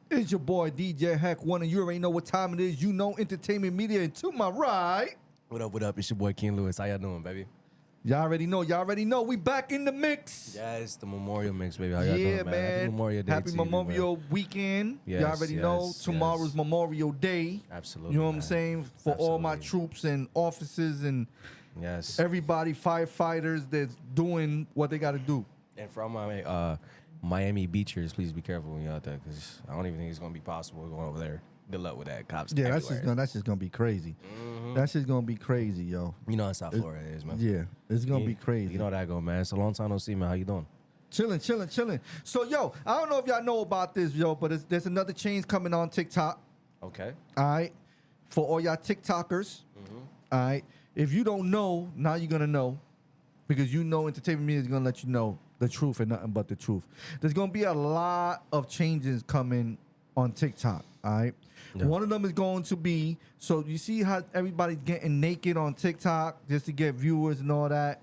It's your boy DJ Hack One, and you already know what time it is. You know Entertainment Media, and to my right, What up, what up? It's your boy King Lewis. How y'all doing, baby? y'all already know. We back in the mix. Yes, the Memorial Mix, baby. How y'all doing, man? Man. Happy Memorial Day Happy to you, Memorial man. Weekend. Yes, y'all already know yes, tomorrow's yes. Memorial Day. Absolutely. You know what I'm man. saying? For all my Absolutely. troops and officers and Yes. everybody, firefighters that's doing what they got to do. And for all my Miami Beachers, please be careful when you're out there, because I don't even think it's going to be possible going over there. Good luck with that, cops. Yeah, everywhere. that's just gonna be crazy. That's just gonna be crazy, yo. You know how South Florida is, man. Yeah, it's gonna be crazy. You know how that go, man. It's a long time no see, man. How you doing? Chilling. So, yo, I don't know if y'all know about this, yo, but there's another change coming on TikTok. Okay. All right, for all y'all TikTokers. All right, if you don't know, now you're gonna know, because you know Entertainment Media is gonna let you know the truth and nothing but the truth. There's gonna be a lot of changes coming on TikTok. All right. Yeah. One of them is going to be, so you see how everybody's getting naked on TikTok just to get viewers and all that.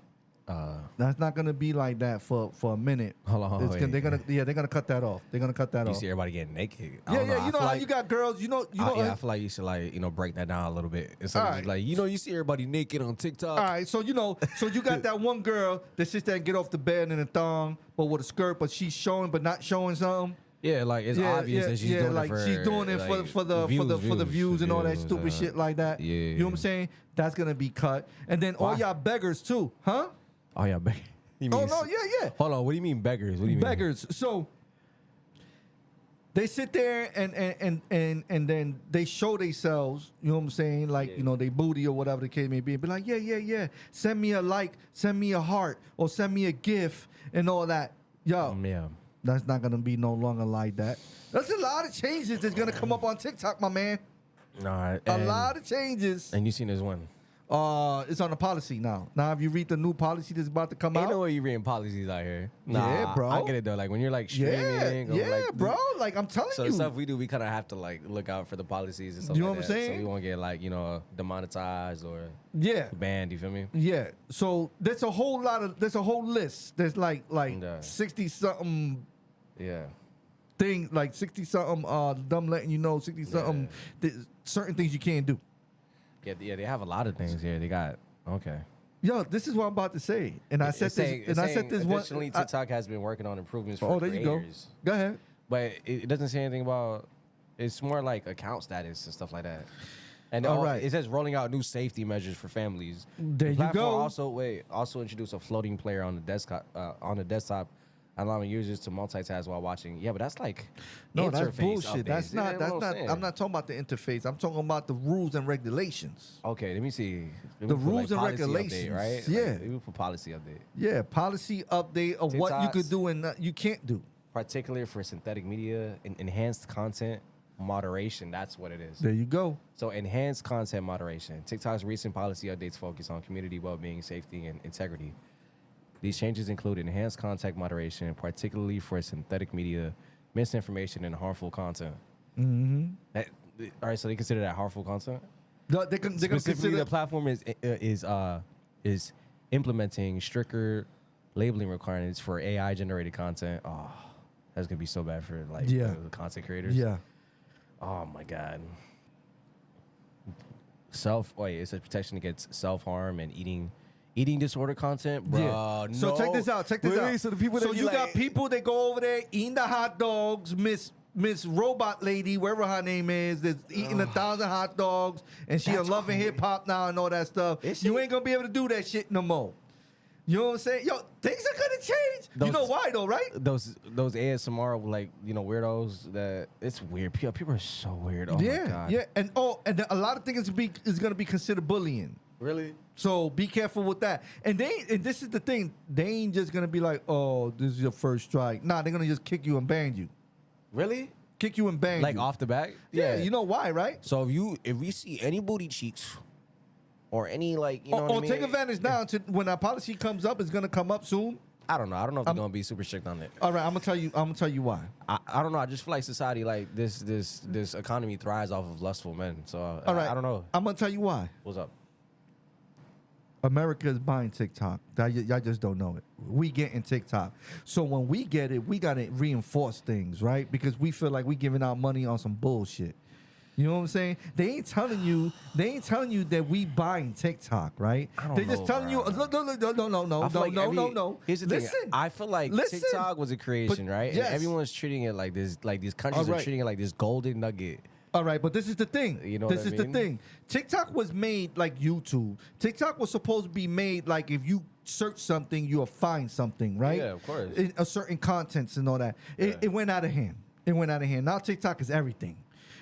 That's not gonna be like that for a minute. Hold on, wait. They're gonna cut that off. They're gonna cut that You off. see everybody getting naked. I Yeah, don't know. yeah. I You know feel how like, you got girls. You know. I feel like you should break that down a little bit. Instead of All just right. like, you see everybody naked on TikTok. All right, so you got that one girl that sits there and get off the bed in a thong, but with a skirt, but she's showing, but not showing something. Yeah, like it's obvious that she's doing it for, she's doing it like, for the views and all that stupid shit like that. Yeah. You know what I'm saying? That's gonna be cut, and then all Why? y'all beggars too, huh? Oh yeah, beggars. Oh no, yeah. Hold on, what do you mean beggars? What do you mean Beggars. So they sit there and then they show themselves, you know what I'm saying? Like, Yeah. they booty or whatever the case may be. And be like, yeah. Send me a like, send me a heart, or send me a GIF and all that. Yo, Yeah. that's not gonna be no longer like that. That's a lot of changes that's gonna come up on TikTok, my man. All right. A lot of changes. And you seen this one? It's on the policy now. Now, have you read the new policy that's about to come Ain't out? no way you reading policies out here. Yeah, bro. I get it though. Like when you're like streaming, or, yeah, like, bro. Like I'm telling So you. the stuff we do, we kind of have to like look out for the policies and stuff. You know like what I'm that, saying? So we won't get like demonetized or Yeah. banned. You feel me? Yeah. So there's a whole list. There's like Yeah. 60 something Yeah. things, like 60 something them letting you know 60 something certain things you can't do. Yeah. They have a lot of things here. They got okay. Yo, this is what I'm about to say. And I said this one. Additionally, TikTok has been working on improvements for Oh, there you go. creators. Go ahead. But it doesn't say anything about. It's more like account status and stuff like that. And All right. it says rolling out new safety measures for families. There you The platform go. Also introduce a floating player on the desktop, allowing users to multitask while watching. Yeah, but that's like No, interface that's bullshit. updates. That's You know not. what I'm saying? I'm not talking about the interface. I'm talking about the rules and regulations. Okay, let me see. The rules and policy regulations, update, right? yeah. Like, maybe put policy update. Yeah, policy update of what you could do and you can't do. Particularly for synthetic media and enhanced content moderation. That's what it is. There you go. So enhanced content moderation. TikTok's recent policy updates focus on community well-being, safety, and integrity. These changes include enhanced content moderation, particularly for synthetic media, misinformation, and harmful content. Mm-hmm. All right, so they consider that harmful content? They're gonna Specifically, consider the platform is implementing stricter labeling requirements for AI-generated content. Oh, that's gonna be so bad for the content creators. Yeah. Oh my God. It says protection against self-harm and eating disorder content, bro. Yeah. So check this out. Really? So the people that you got people that go over there eating the hot dogs. Miss Robot Lady, wherever her name is, that's eating 1,000 hot dogs, and she That's loving hip hop now and all that stuff. You ain't gonna be able to do that shit no more. You know what I'm saying? Yo, things are gonna change. You know why though, right? Those ASMR weirdos that it's weird. People are so weird. Oh my God. Yeah, and a lot of things is gonna be considered bullying. Really? So be careful with that. And this is the thing, they ain't just gonna be like, oh, this is your first strike. Nah, they're gonna just kick you and ban you. Really? Kick you and bang Like you. off the back? Yeah, you know why, right? So if we see any booty cheeks or any what I mean? Take advantage now to when that policy comes up. It's gonna come up soon. I don't know. I don't know if they're gonna be super strict on it. All right, I'm gonna tell you why. I don't know. I just feel like society, like this economy thrives off of lustful men. So All right, I don't know. I'm gonna tell you why. What's up? America is buying TikTok. Y'all just don't know it. We getting TikTok. So when we get it, we got to reinforce things, right? Because we feel like we giving out money on some bullshit. You know what I'm saying? They ain't telling you that we buying TikTok, right? They just telling you, no. Here's the thing. I feel like TikTok was a creation, right? Yes. And everyone's treating it like this, like these countries are treating it like this golden nugget. All right, but this is the thing. You know this what I is the mean? thing. TikTok was made like YouTube. TikTok was supposed to be made like if you search something, you'll find something, right? Yeah, of course. In a certain contents and all that. It went out of hand. It went out of hand. Now TikTok is everything,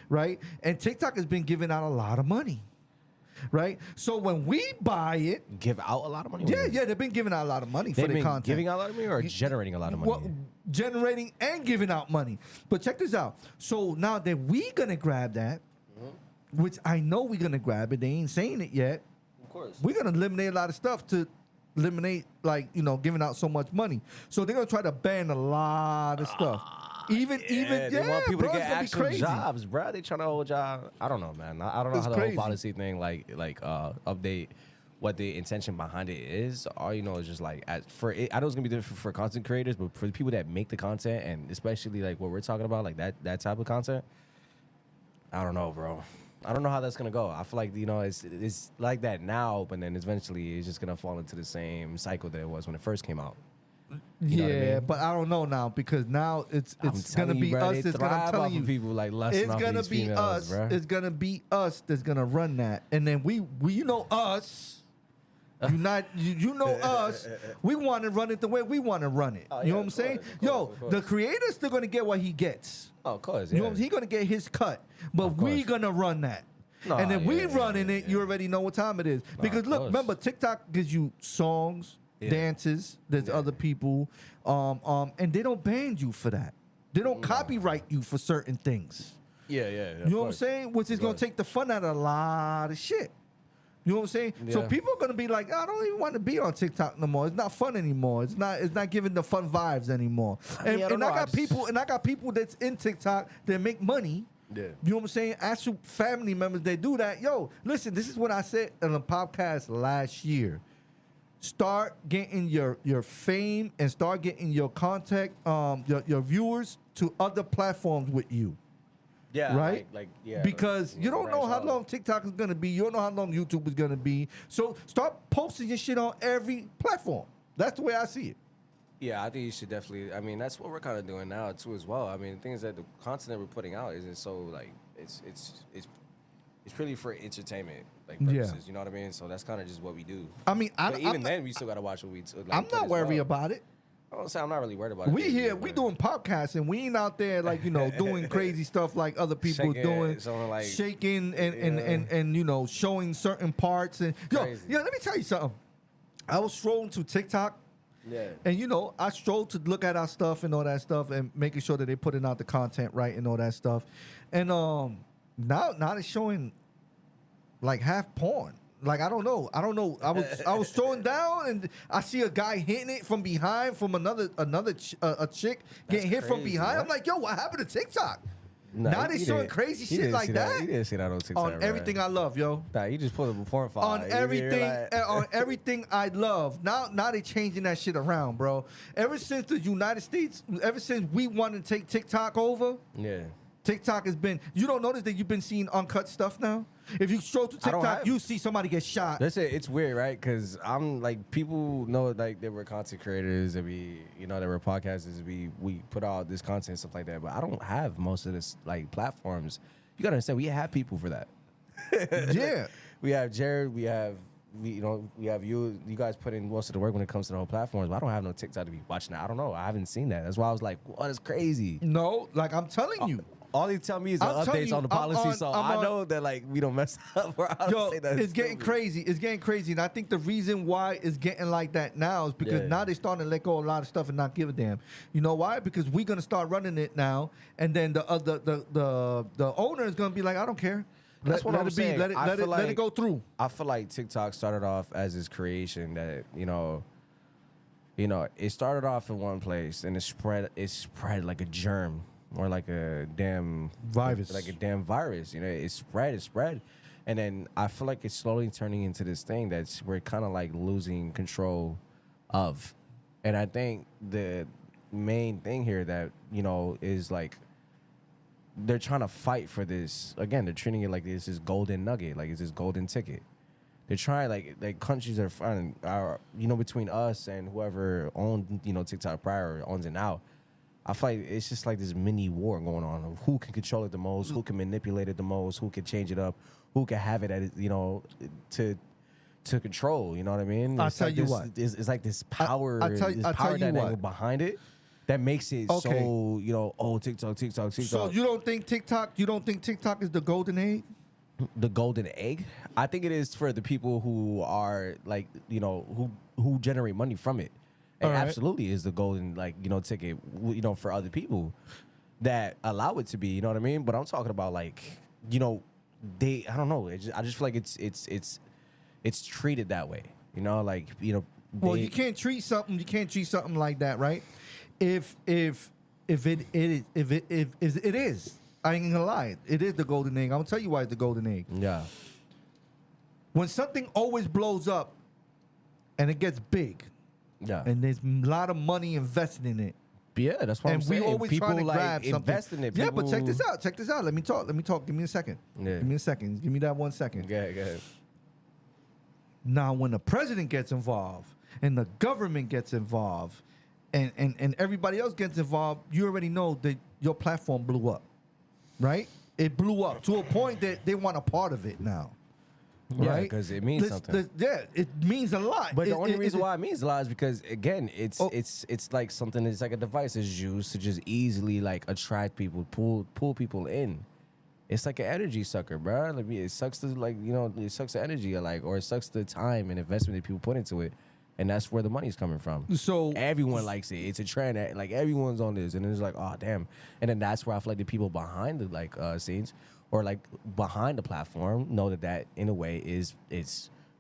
right? And TikTok has been giving out a lot of money, right? So when we buy it, Give out a lot of money? yeah, they've been giving out a lot of money for They've the been content. giving out a lot of money or generating a lot of money? Well, generating and giving out money. But check this out. So now that we gonna grab that, which I know we're gonna grab it, they ain't saying it yet. Of course. We're gonna eliminate a lot of stuff to eliminate, like, giving out so much money. So they're gonna try to ban a lot of stuff. They want people bro, to it's get gonna be actual crazy. jobs, bro. They trying to hold job. I don't know, man. I don't know It's how the crazy. whole policy thing, update what the intention behind it is. All you know is just like, I know it's gonna be different for content creators, but for the people that make the content, and especially like what we're talking about, like that type of content, I don't know, bro. I don't know how that's gonna go. I feel like it's like that now, but then eventually it's just gonna fall into the same cycle that it was when it first came out. You know what I mean? But I don't know now, because now it's gonna be us. It's gonna, I'm telling you, people like it's gonna be us. Bro. It's gonna be us that's gonna run that, and then we us. You know us. We want to run it the way we want to run it. You know what I'm saying? Of course. The creator's still gonna get what he gets. Oh, of course. You know, he gonna get his cut, but we gonna run that. And then we running it. You already know what time it is. Because look, remember, TikTok gives you songs, dances. There's other people, and they don't ban you for that. They don't copyright you for certain things. Yeah. You know what I'm saying? Which is gonna take the fun out of a lot of shit. You know what I'm saying? Yeah. So people are gonna be like, I don't even want to be on TikTok no more. It's not fun anymore. It's not giving the fun vibes anymore. And I got people that's in TikTok that make money. Yeah. You know what I'm saying? Actual family members, they do that. Yo, listen, this is what I said in a podcast last year. Start getting your fame and start getting your contact, your viewers to other platforms with you. Yeah. Right? Because like, you don't know how long TikTok is gonna be. You don't know how long YouTube is gonna be. So start posting your shit on every platform. That's the way I see it. Yeah, I think you should definitely. I mean, that's what we're kind of doing now too, as well. I mean, the thing is that the content that we're putting out isn't so like it's really for entertainment purposes. You know what I mean? So that's kind of just what we do. I mean, then we still gotta watch what we. I'm not worried about it. I don't say I'm not really worried about it. We here, we doing podcasts, and we ain't out there doing crazy stuff like other people doing, shaking and showing certain parts and let me tell you something. I was scrolling to TikTok. Yeah. And I stroll to look at our stuff and all that stuff and making sure that they're putting out the content right and all that stuff. And now it's showing like half porn. Like I don't know. I was throwing down and I see a guy hitting it from behind from a chick getting hit from behind. What? I'm like, yo, what happened to TikTok? Nah, now they showing crazy shit like that. You didn't see that on TikTok. On everything I love, yo. Nah, you just pulled up a porn file. On everything I love. Now they changing that shit around, bro. Ever since the United States, ever since we wanted to take TikTok over, TikTok has been. You don't notice that you've been seeing uncut stuff now? If you scroll to TikTok, you see somebody get shot. That's it. It's weird, right? Because I'm like, people know like that we're content creators, that that we're podcasters, we put out this content and stuff like that. But I don't have most of this like platforms. You gotta understand, we have people for that. Yeah. We have Jared. We have you guys put in most of the work when it comes to the whole platforms. But I don't have no TikTok to be watching that. I don't know. I haven't seen that. That's why I was like, what is crazy? No, like I'm telling you. All they tell me is the updates on the policy, so I know that like we don't mess up. It's getting crazy. It's getting crazy, and I think the reason why it's getting like that now is because now they're starting to let go of a lot of stuff and not give a damn. You know why? Because we're gonna start running it now, and then the owner is gonna be like, I don't care. That's what I'm saying. Let it go through. I feel like TikTok started off as this creation that it started off in one place and it spread like a germ. Or like a damn virus. Like a damn virus. It spread. And then I feel like it's slowly turning into this thing that's we're kind of like losing control of. And I think the main thing here that, you know, is like they're trying to fight for this. Again, they're treating it like this is golden nugget, like it's this golden ticket. They're trying like countries are fighting, you know, between us and whoever owned, you know, TikTok prior or owns it now. I feel like it's just like this mini war going on of who can control it the most, who can manipulate it the most, who can change it up, who can have it at, you know, to control. You know what I mean? I'll tell you what. It's like this power, I'll tell you dynamic what. behind it that makes it so, you know, oh, TikTok. So you don't think TikTok is the golden egg? The golden egg? I think it is for the people who are like, you know, who generate money from it. It absolutely is the golden, like, you know, ticket, you know, for other people that allow it to be, you know what I mean? But I'm talking about, like, you know, I don't know. I just feel like it's treated that way, you know, like, you know. Well, you can't treat something like that, right? If it is, I ain't gonna lie, it is the golden egg. I'm gonna tell you why it's the golden egg. Yeah. When something always blows up and it gets big, yeah, and there's a lot of money invested in it. Yeah, that's what I'm saying. And we always people trying to like grab invest something. in it. Yeah, but check this out. Let me talk. Give me a second. Yeah. Give me a second. Give me that 1 second. Go ahead. Now, when the president gets involved and the government gets involved and everybody else gets involved, you already know that your platform blew up, right? It blew up to a point that they want a part of it now. Yeah, right? because it means something. Yeah, it means a lot. But the only reason why it means a lot is because, again, it's like something. It's like a device that's used to just easily like attract people, pull people in. It's like an energy sucker, bro. Like, it sucks the it sucks the energy, or it sucks the time and investment that people put into it, and that's where the money's coming from. So everyone likes it. It's a trend. Like, everyone's on this, and it's like, oh damn. And then that's where I feel like the people behind the scenes, or like behind the platform, know that in a way it's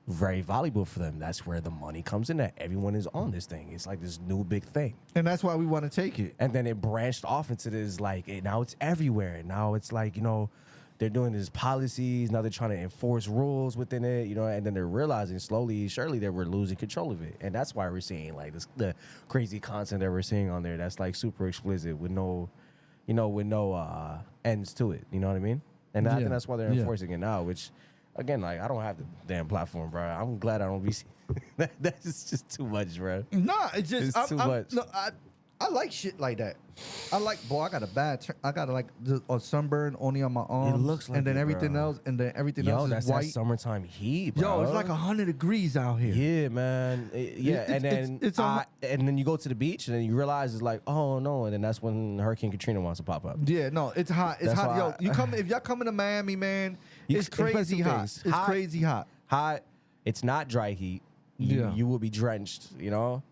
very valuable for them. That's where the money comes in. That everyone is on this thing. It's like this new big thing, and that's why we want to take it. And then it branched off into this now it's everywhere. Now it's like, they're doing these policies. Now they're trying to enforce rules within it, and then they're realizing slowly, surely, that we're losing control of it. And that's why we're seeing like the crazy content that we're seeing on there. That's like super explicit with no ends to it. You know what I mean? And I think that's why they're enforcing it now, which, again, like, I don't have the damn platform, bro. I'm glad I don't be that's just too much, bro. Nah, it's too much. No, I like shit like that. I got a sunburn only on my arms. It looks like and then it, everything bro. else, and then everything Yo, else that's is white. that summertime heat, bro. Yo, it's like 100 degrees out here. Yeah, man. And then you go to the beach, and then you realize it's like, oh no, and then that's when Hurricane Katrina wants to pop up. Yeah, no, it's hot. It's That's hot. why Yo, if y'all coming to Miami, man, it's crazy hot. It's crazy hot. Hot. It's not dry heat. You will be drenched.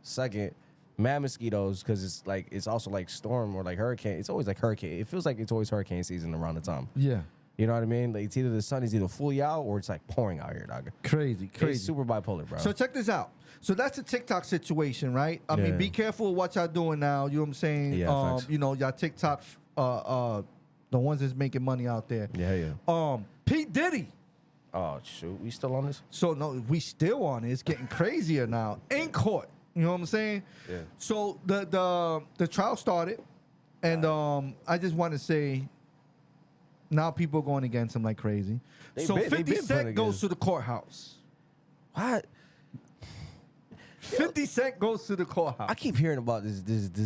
Second, mad mosquitoes, because it's also like storm or like hurricane. It's always like hurricane. It feels like it's always hurricane season around the time. Yeah. You know what I mean? Like, it's either the sun is either fully out or it's like pouring out here, dog. Crazy. It's super bipolar, bro. So check this out. So that's the TikTok situation, right? I mean, be careful with what y'all doing now. You know what I'm saying? Yeah, facts. Y'all TikTok, the ones that's making money out there. Yeah. P. Diddy. Oh shoot, we still on this? So no, we still on it. It's getting crazier now. In court. You know what I'm saying? Yeah. So the trial started, and I just want to say, now people are going against him like crazy. So 50 Cent goes to the courthouse. What? 50 Cent goes to the courthouse. I keep hearing about this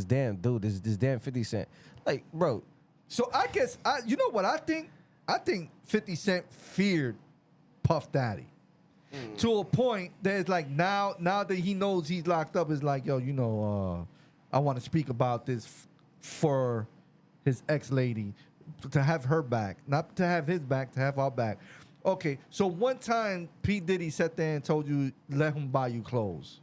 damn dude, this damn 50 Cent. Like, bro. So I guess you know what I think? I think 50 Cent feared Puff Daddy. To a point that it's like now that he knows he's locked up, it's like, yo, I want to speak about this for his ex-lady, to have her back, not to have his back, to have our back. Okay, so one time P. Diddy sat there and told you, let him buy you clothes.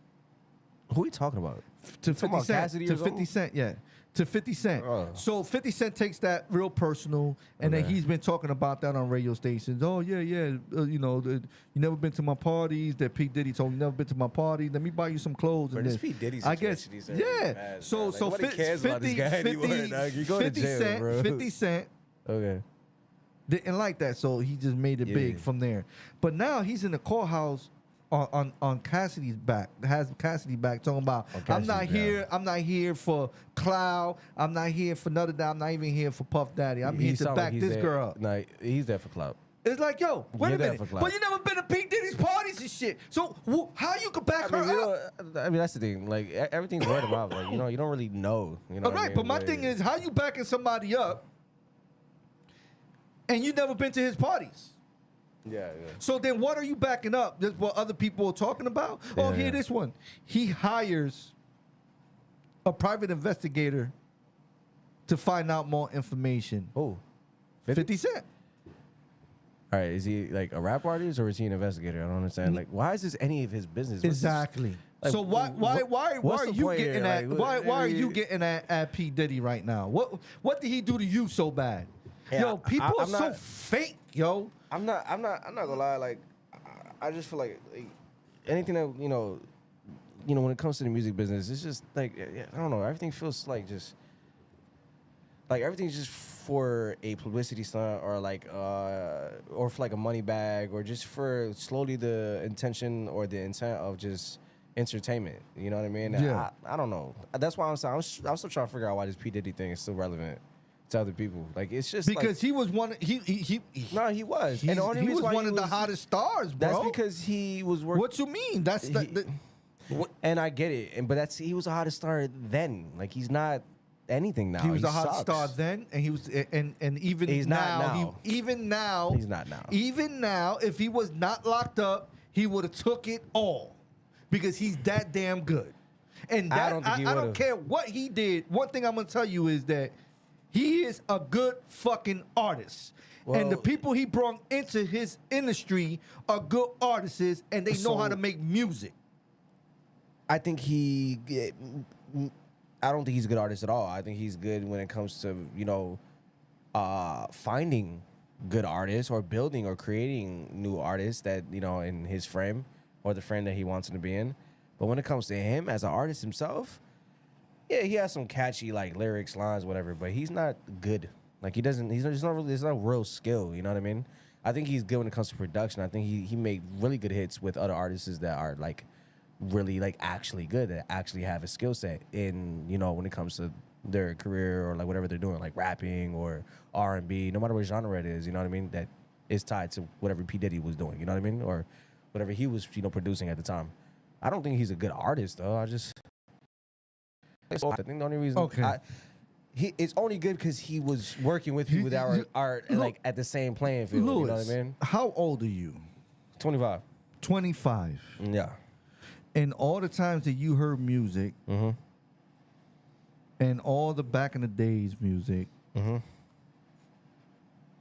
Who are you talking about? To 50 Cent. To 50 Cent, yeah. To 50 Cent. So 50 Cent takes that real personal, and then he's been talking about that on radio stations. Oh, yeah. You never been to my parties. That P. Diddy told you never been to my party. Let me buy you some clothes. But and this this. P. Diddy I guess, situation, mad, so like, 50 Cent. Okay. didn't like that, so he just made it big from there. But now he's in the courthouse on Cassidy's back. Has Cassidy back talking about I'm not here for clout. I'm not here for none of that. I'm not even here for Puff Daddy. I'm here to back this girl up. No, he's there for clout. It's like, yo, wait a minute. But you never been to P. Diddy's parties and shit. So how you could back her up? I mean, that's the thing. Like, everything's word of mouth. Like, you don't really know. You know all right, but my thing is, how you backing somebody up and you never been to his parties? Yeah. So then what are you backing up? Just what other people are talking about? Here, this one. He hires a private investigator to find out more information. Oh, 50 Cent. All right, is he like a rap artist or is he an investigator? I don't understand. Like, why is this any of his business? Exactly. Like, so why are you getting at why are you getting at P. Diddy right now? What did he do to you so bad? Yeah, yo, people are so fake, yo. I'm not gonna lie. Like, I just feel like anything that when it comes to the music business, it's just like I don't know. Everything feels like just like everything's just for a publicity stunt or for like a money bag or just for slowly the intention or the intent of just entertainment. You know what I mean? Yeah. I don't know. That's why I'm still trying to figure out why this P. Diddy thing is still relevant to other people. Like, it's just because he was one. He was. And the only reason why one of the hottest stars, bro. That's because he was working. What you mean? And I get it. But he was the hottest star then. Like, he's not anything now. He was the hottest star then, and he was, and even he's now, he's not now. Even now, if he was not locked up, he would have took it all because he's that damn good. And that, I don't care what he did. One thing I'm gonna tell you is that he is a good fucking artist. Well, and the people he brought into his industry are good artists, and they know how to make music. I think I don't think he's a good artist at all. I think he's good when it comes to, finding good artists or building or creating new artists that, in his frame or the frame that he wants him to be in. But when it comes to him as an artist himself, yeah, he has some catchy like lyrics, lines, whatever, but he's not good. Like, there's no real skill, you know what I mean? I think he's good when it comes to production. I think he made really good hits with other artists that are like really like actually good, that actually have a skill set in, when it comes to their career or like whatever they're doing, like rapping or R&B, no matter what genre it is, you know what I mean, that is tied to whatever P. Diddy was doing, you know what I mean, or whatever he was, producing at the time. I don't think he's a good artist though. I think the only reason it's only good because he was working with you with our art like at the same playing field. Louis, you know what I mean? How old are you? 25. 25. Yeah. And all the times that you heard music, and all the back in the days music, that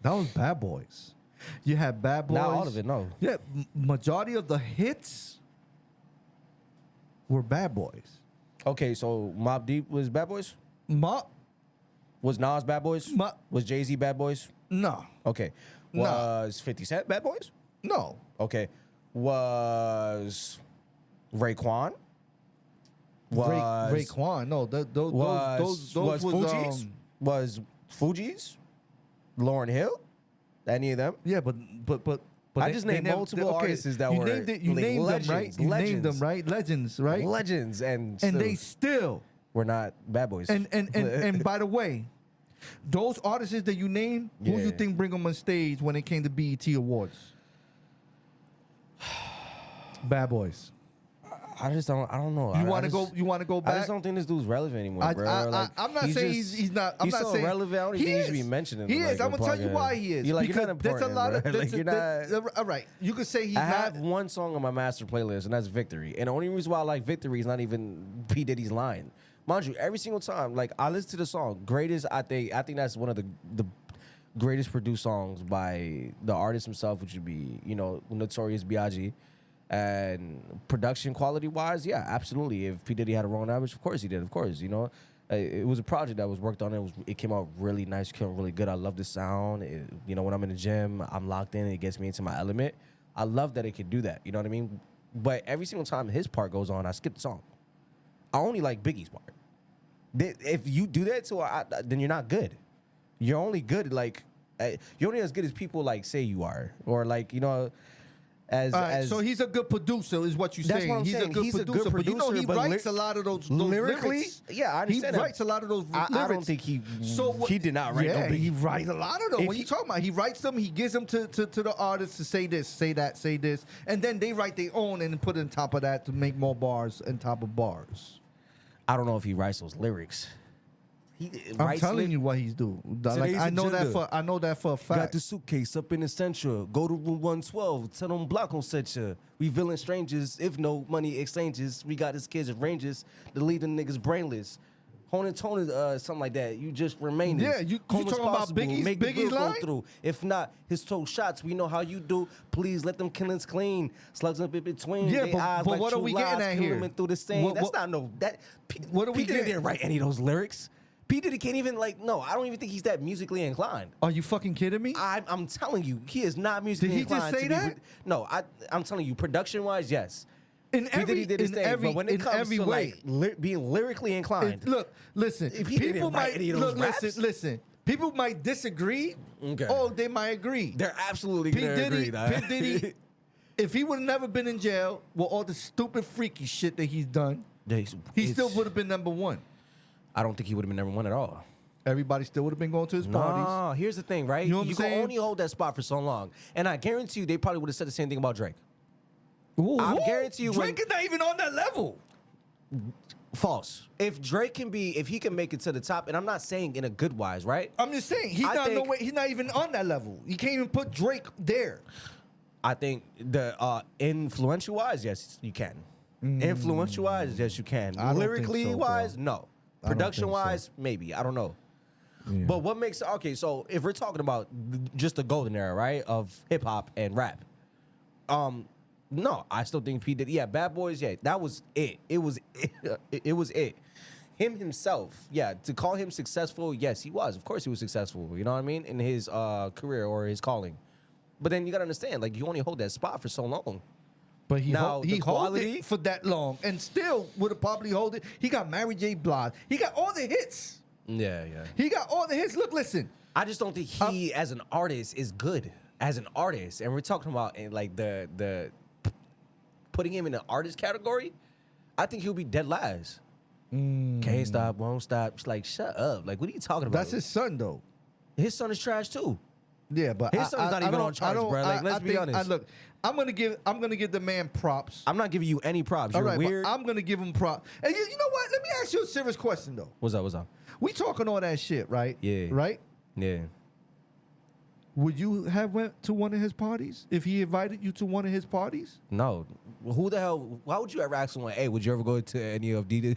was Bad Boys. You had Bad Boys. Not all of it, no. Yeah, majority of the hits were Bad Boys. Okay, so Mobb Deep was Bad Boys? Was Nas Bad Boys? Was Jay-Z Bad Boys? No. Okay. Was 50 Cent Bad Boys? No. Okay. Was Raekwon? Raekwon? No. Those was Fugees? Was Fugees? Lauryn Hill? Any of them? Yeah, but I just named multiple artists that were you named legends, them, right? You named them, right? Legends, right? Legends, and they still were not Bad Boys. And by the way, those artists that you named, who you think bring them on stage when it came to BET Awards? Bad Boys. I don't know. You want to go back? I just don't think this dude's relevant anymore, bro. I'm not saying he's not. I'm not so saying relevant. I don't think he should be mentioned. He is. I'm gonna tell you why he is. You're not important, there's a lot of. like, you're not. All right, you could say he's I not. have one song on my master playlist, and that's Victory. And the only reason why I like Victory is not even P. Diddy's line. Mind you, every single time, like, I listen to the song, greatest. I think that's one of the greatest produced songs by the artist himself, which would be Notorious B.I.G. And production quality wise, yeah, absolutely. If P. Diddy had a wrong average, of course he did. Of course, it was a project that was worked on. It came out really nice, came out really good. I love the sound. When I'm in the gym, I'm locked in. It gets me into my element. I love that it could do that. You know what I mean? But every single time his part goes on, I skip the song. I only like Biggie's part. If you do that then you're not good. You're only good like You're only as good as people like say you are, or like So he's a good producer, is what you're That's saying. what I'm He's saying. a good He's a producer, good but you know he producer, but writes a lot of those lyrically. lyrics. Yeah, I understand. He writes a lot of those lyrics. I don't think he. He did not write. Yeah, no, he writes a lot of them. What are you talking about? He writes them. He gives them to the artists to say this, say that, say this, and then they write their own and put it on top of that to make more bars on top of bars. I don't know if he writes those lyrics. I'm telling you what he's doing. Like, I know that for a fact. Got the suitcase up in the central. Go to room 112. Tell them block on set ya. We villain strangers. If no money exchanges, we got his kids and ranges. The leading niggas brainless. Honing tone something like that. You just remain. Yeah, you talking about Biggie's line? Through. If not, his toe shots. We know how you do. Please let them killings clean. Slugs up in between. Yeah, they but eyes what like are we getting at here? Through the stain. That's not no. What are we getting? Didn't write any of those lyrics. P. Diddy can't even no, I don't even think he's that musically inclined. Are you fucking kidding me? I'm telling you, he is not musically inclined. Did he just say that? No, I'm telling you, production-wise, yes. But when it comes to way. Like being lyrically inclined, listen. If he didn't write any of those raps, listen. People might disagree. Okay. Or they might agree. They're absolutely gonna agree. P. Diddy, if he would have never been in jail with all the stupid freaky shit that he's done, he still would have been number one. I don't think he would have been number one at all. Everybody still would have been going to his parties. No, here's the thing, right? You know what I'm can saying? only hold that spot for so long. And I guarantee you they probably would have said the same thing about Drake. I guarantee you Drake is not even on that level. False. If he can make it to the top, and I'm not saying in a good wise, right? I'm just saying he's not even on that level. You can't even put Drake there. I think the influential wise, yes, you can. Influential wise, yes, you can. Lyrically wise, no. Production wise, maybe. I don't know. Yeah. But what makes okay? So if we're talking about just the golden era, right, of hip hop and rap, no, I still think P. Diddy. Yeah, Bad Boys. Yeah, that was it. It was it. Him himself. Yeah, to call him successful. Yes, he was. Of course, he was successful. You know what I mean in his career or his calling. But then you gotta understand, like you only hold that spot for so long. But he held it for that long and still would have probably hold it. He got Mary J. Blige. He got all the hits. Yeah. He got all the hits. Look, listen. I just don't think he, as an artist, is good as an artist. And we're talking about like the putting him in the artist category. I think he'll be dead last. Can't stop, won't stop. It's like, shut up. Like, what are you talking about? That's his son, though. His son is trash too. Yeah, but his son's not even on charts, bro. Like, let's be honest. Look, I'm gonna give the man props. I'm not giving you any props. You're weird. But I'm gonna give him props. And you know what? Let me ask you a serious question though. What's up? We talking all that shit, right? Yeah. Right? Yeah. Would you have went to one of his parties if he invited you to one of his parties? No. Who the hell? Why would you ever ask someone? Hey, would you ever go to any of Diddy?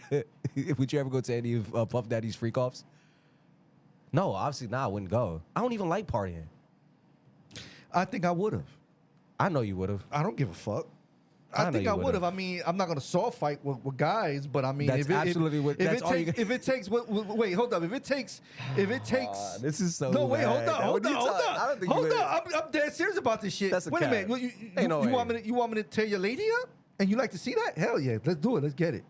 Would you ever go to any of Puff Daddy's freak offs? No, obviously not. I wouldn't go. I don't even like partying. I think I would have. I know you would have. I don't give a fuck. I think I would have. I mean, I'm not gonna soft fight with guys, but I mean, that's if it takes, wait, hold up. If it takes, this is so. No, wait, bad. hold up. I'm dead serious about this shit. That's wait a minute. You want me to tear your lady up? And you like to see that? Hell yeah, let's do it. Let's get it.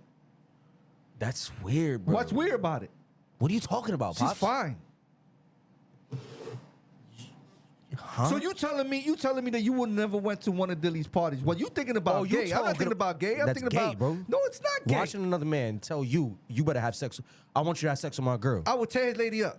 That's weird, bro. What's weird about it? What are you talking about, Pops? She's fine. Huh? So you telling me that you would never went to one of Diddy's parties? Well, you thinking about gay? I'm not thinking about gay. I'm thinking about bro. No, it's not gay. Watching another man tell you better have sex. I want you to have sex with my girl. I would tear his lady up.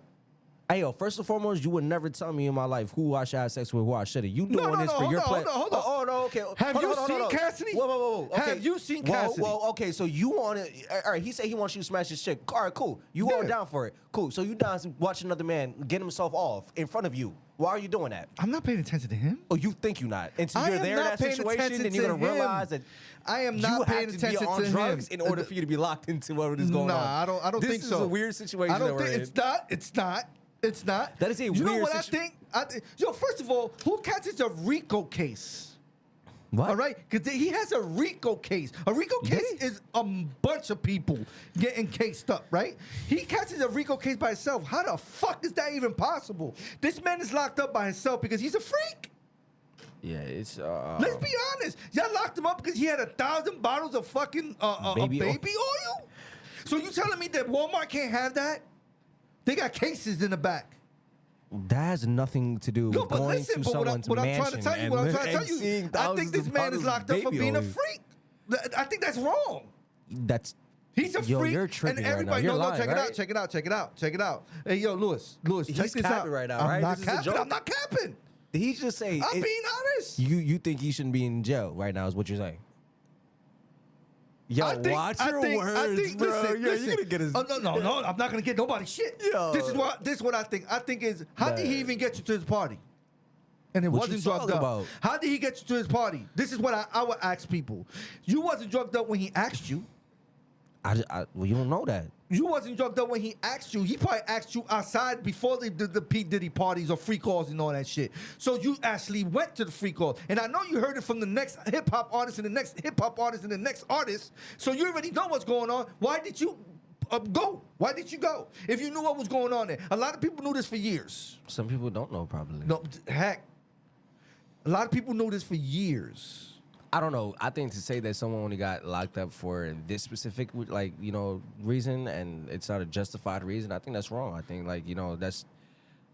Hey, yo, first and foremost, you would never tell me in my life who I should have sex with, who I shouldn't. You doing this for your pleasure. Hold on. Oh, no, okay. Have you seen Cassidy? Whoa. Okay. Have you seen Cassidy? Well, okay, so you want it. All right, he said he wants you to smash his chick. All right, cool. You all down for it. Cool. So you down to watch another man get himself off in front of you. Why are you doing that? I'm not paying attention to him. Oh, you think you're not. Until you're there in that situation, and you're going to realize that I am not paying attention to him. You have to be on drugs in order for you to be locked into what is going on. Nah, I don't think so. This is a weird situation that we're in. It's not. That is a weird situation. You know what I think? Yo, first of all, who catches a RICO case? What? All right? Because he has a RICO case. A RICO case is a bunch of people getting cased up, right? He catches a RICO case by himself. How the fuck is that even possible? This man is locked up by himself because he's a freak. Yeah, it's... Let's be honest. Y'all locked him up because he had 1,000 bottles of fucking baby oil? So you telling me that Walmart can't have that? They got cases in the back. That has nothing to do with No, but going listen, to but someone's what I'm mansion trying to tell you, and, what I'm trying to and tell you, seeing I think thousands this of man is bottles locked of up for baby being a oil. freak. I think that's wrong. That's He's a yo, freak, you're and tripping right now. everybody. You're No, lying, check it right? out, check it out, check it out, check it out. Hey, yo, Lewis, check He's this capping out. right now, I'm right? not This is a capping. joke? I'm not capping. Did he just say I'm being honest. You think he shouldn't be in jail right now? Is what you're saying? Yo, watch your words, bro. Listen, Yo, listen. you're gonna get his. Oh, no, I'm not gonna get nobody shit. Yo. This is what I think. I think is how did he Man. even get you to his party? And it What you wasn't drugged talking up. about? How did he get you to his party? This is what I would ask people. You wasn't drugged up when he asked you. Well, you don't know that. You wasn't drugged up when he asked you. He probably asked you outside before they did the P. Diddy parties or free calls and all that shit. So you actually went to the free calls. And I know you heard it from the next hip-hop artist and the next hip-hop artist and the next artist. So you already know what's going on. Why did you go? Why did you go? If you knew what was going on there. A lot of people knew this for years. Some people don't know probably. No, heck. A lot of people knew this for years. I don't know. I think to say that someone only got locked up for this specific, like, reason, and it's not a justified reason, I think that's wrong. I think, that's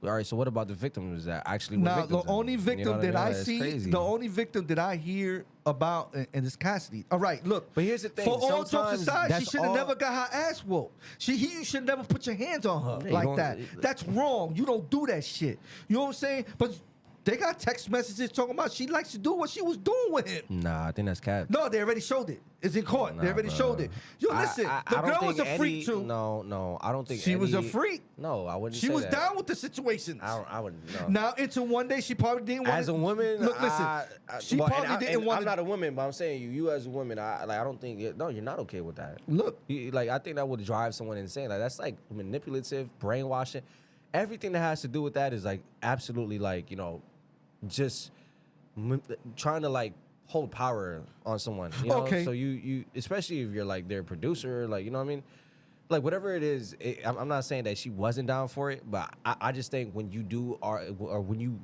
all right. So what about the victims that actually were Now, victims? the only victim what I that mean? I That's see, crazy. the only victim that I hear about, and it's Cassidy. All right, look. But here's the thing, For all jokes sometimes aside, she that's should have all- never got her ass whooped. You should never put your hands on her Yeah, you like don't- that. That's wrong. You don't do that shit. You know what I'm saying? But they got text messages talking about she likes to do what she was doing with him. Nah, I think that's cat. No, they already showed it. It's in court. They Nah, already bro. showed it. Yo, listen, I the don't girl think was a freak any- too. No, I don't think She was a any- freak. No, I wouldn't. She say was that. down with the situations. I wouldn't. No. Now, into one day, she probably didn't want As a woman, Look, listen. She probably didn't want I'm not a woman, but I'm saying you as a woman, I don't think. No, you're not okay with that. Look. I think that would drive someone insane. Like that's like manipulative, brainwashing. Everything that has to do with that is like absolutely just trying to like hold power on someone. You know? Okay. So you especially if you're like their producer, like you know what I mean. Like whatever it is, I'm not saying that she wasn't down for it, but I just think when you do or when you,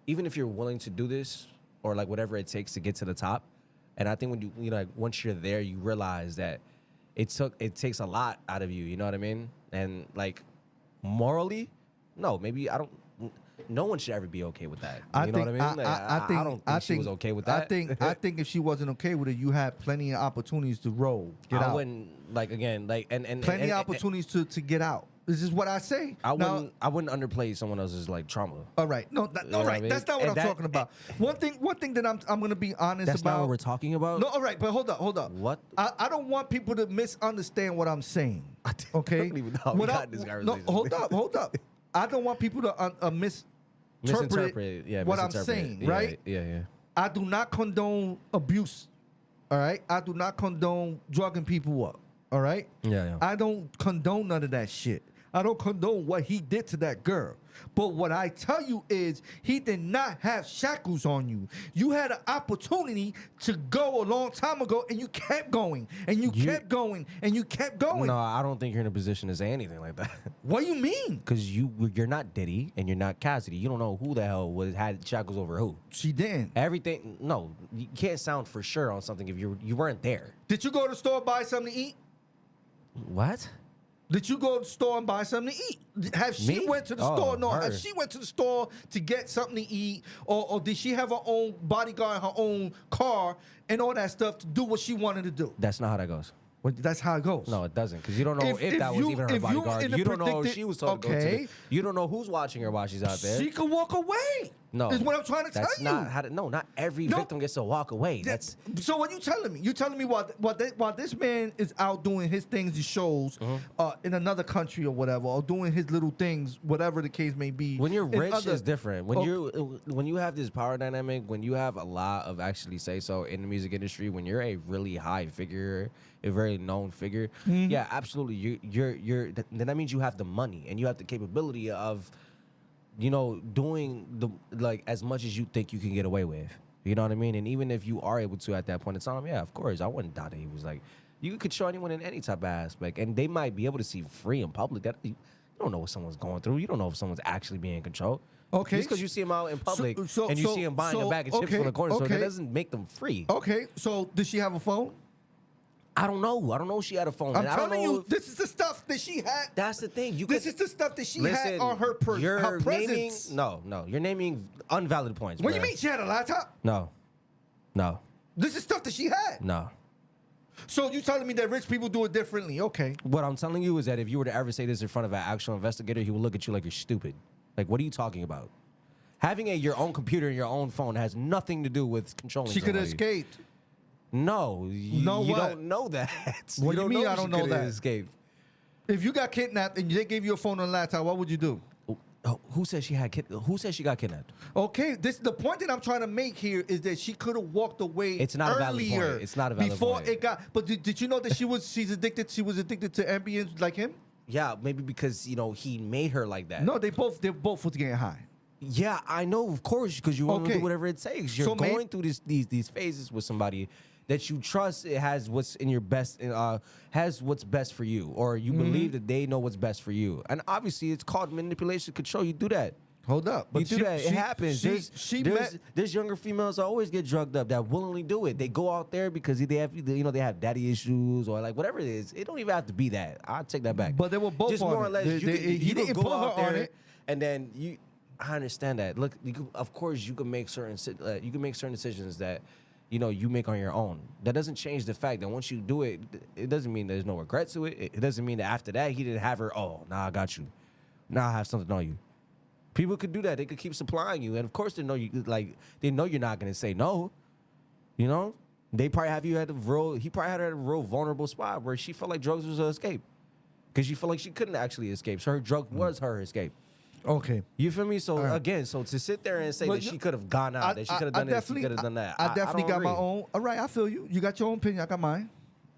even if you're willing to do this or like whatever it takes to get to the top, and I think when you like once you're there, you realize that it takes a lot out of you. You know what I mean? And like morally, no, maybe I don't. No one should ever be okay with that. You know what I mean? Like, I don't think she was okay with that. I think if she wasn't okay with it, you had plenty of opportunities to roll, get out. I wouldn't and Plenty and, of opportunities to get out. This is what I say. I Now, wouldn't underplay someone else's like trauma. all right, no, know all what I right. mean? That's not what And I'm talking about. One thing that I'm gonna be honest That's about. not what we're talking about. No, all right, but hold up. What? I don't want people to misunderstand what I'm saying. Okay. I don't even know how we What got this no, conversation. hold up. I don't want people to misinterpret what I'm saying, right? Yeah. I do not condone abuse. All right. I do not condone drugging people up. All right. Yeah. I don't condone none of that shit. I don't condone what he did to that girl. But what I tell you is he did not have shackles on you. You had an opportunity to go a long time ago and you kept going and you kept going and you kept going. No, I don't think you're in a position to say anything like that. What do you mean? Because you're not Diddy and you're not Cassidy. You don't know who the hell had shackles over who. She didn't. Everything. No, you can't sound for sure on something if you weren't there. Did you go to the store and buy something to eat? What? Did you go to the store and buy something to eat? Have she Me? went to the Oh, store? No, her. have she went to the store to get something to eat? Or did she have her own bodyguard, her own car, and all that stuff to do what she wanted to do? That's not how that goes. Well, that's how it goes. No, it doesn't, because you don't know if that was you- even her if you bodyguard. in a You don't know if predicted- she was told to go to okay. the, you don't know who's watching her while she's out there. She could walk away. No, is what I'm trying to tell that's you. not how to. No, not every No. victim gets to walk away. That's So what you telling me? You telling me while this man is out doing his things, his shows, in another country or whatever, or doing his little things, whatever the case may be. when you're in rich other- is different. When Oh. when you have this power dynamic, when you have a lot of actually say so in the music industry, when you're a really high figure, a very known figure, yeah, absolutely. You're then that means you have the money and you have the capability of, doing like as much as you think you can get away with. You know what I mean? And even if you are able to at that point in time, yeah, of course, I wouldn't doubt that he was like, you could show anyone in any type of aspect, and they might be able to see free in public. That you don't know what someone's going through. You don't know if someone's actually being in control. Okay. Just because you see him out in public and you so- see him buying so, a bag of chips okay, from the corner store, that okay. doesn't make them free. Okay, so did she have a phone? I don't know. I don't know if she had a phone. I'm and I don't telling know you, if- this is the stuff that she had. That's the thing. This is the stuff that she had on her You're naming presence. no. You're naming unvalid points. What do you bruh. mean she had a laptop? No. This is stuff that she had. No. So you telling me that rich people do it differently? Okay. What I'm telling you is that if you were to ever say this in front of an actual investigator, he would look at you like you're stupid. Like, what are you talking about? Having your own computer and your own phone has nothing to do with controlling. She could have somebody. escaped. No, you don't know that. What do you mean I she don't know coulda that? Escaped. If you got kidnapped and they gave you a phone and a laptop, what would you do? Oh, who said she got kidnapped? Okay, the point that I'm trying to make here is that she could have walked away. It's not a valid earlier point. It's not a valid before point. it got. But did you know that she was addicted to Ambien like him? Yeah, maybe because he made her like that. No, they're both was getting high. Yeah, I know, of course, because you want to Okay. do whatever it takes. You're So, man- going through these phases with somebody that you trust. It has what's in your best, has what's best for you, or you Mm-hmm. believe that they know what's best for you. And obviously, it's called manipulation, control. You do that. Hold up, You do that. It happens. Met. There's younger females that always get drugged up that willingly do it. They go out there because they have daddy issues or like whatever it is. It don't even have to be that. I'll take that back. But they were both just on more or it. less. They- you they- could, he you could didn't go put out her on there it. and then you. I understand that. Look, of course you can make certain decisions that you make on your own. That doesn't change the fact that once you do it, it doesn't mean there's no regret to it. It doesn't mean that after that he didn't have her. Oh, now I got you. Now I have something on you. People could do that. They could keep supplying you, and of course they know you. Like they know you're not gonna say no. They probably have you at he probably had her at a real vulnerable spot where she felt like drugs was her escape, because she felt like she couldn't actually escape. So her drug was her escape. Okay. You feel me? So right. again, so to sit there and say But that she could have gone out, that she could have done this, she could have done that. I definitely don't got my agree. own. All right, I feel you. You got your own opinion. I got mine.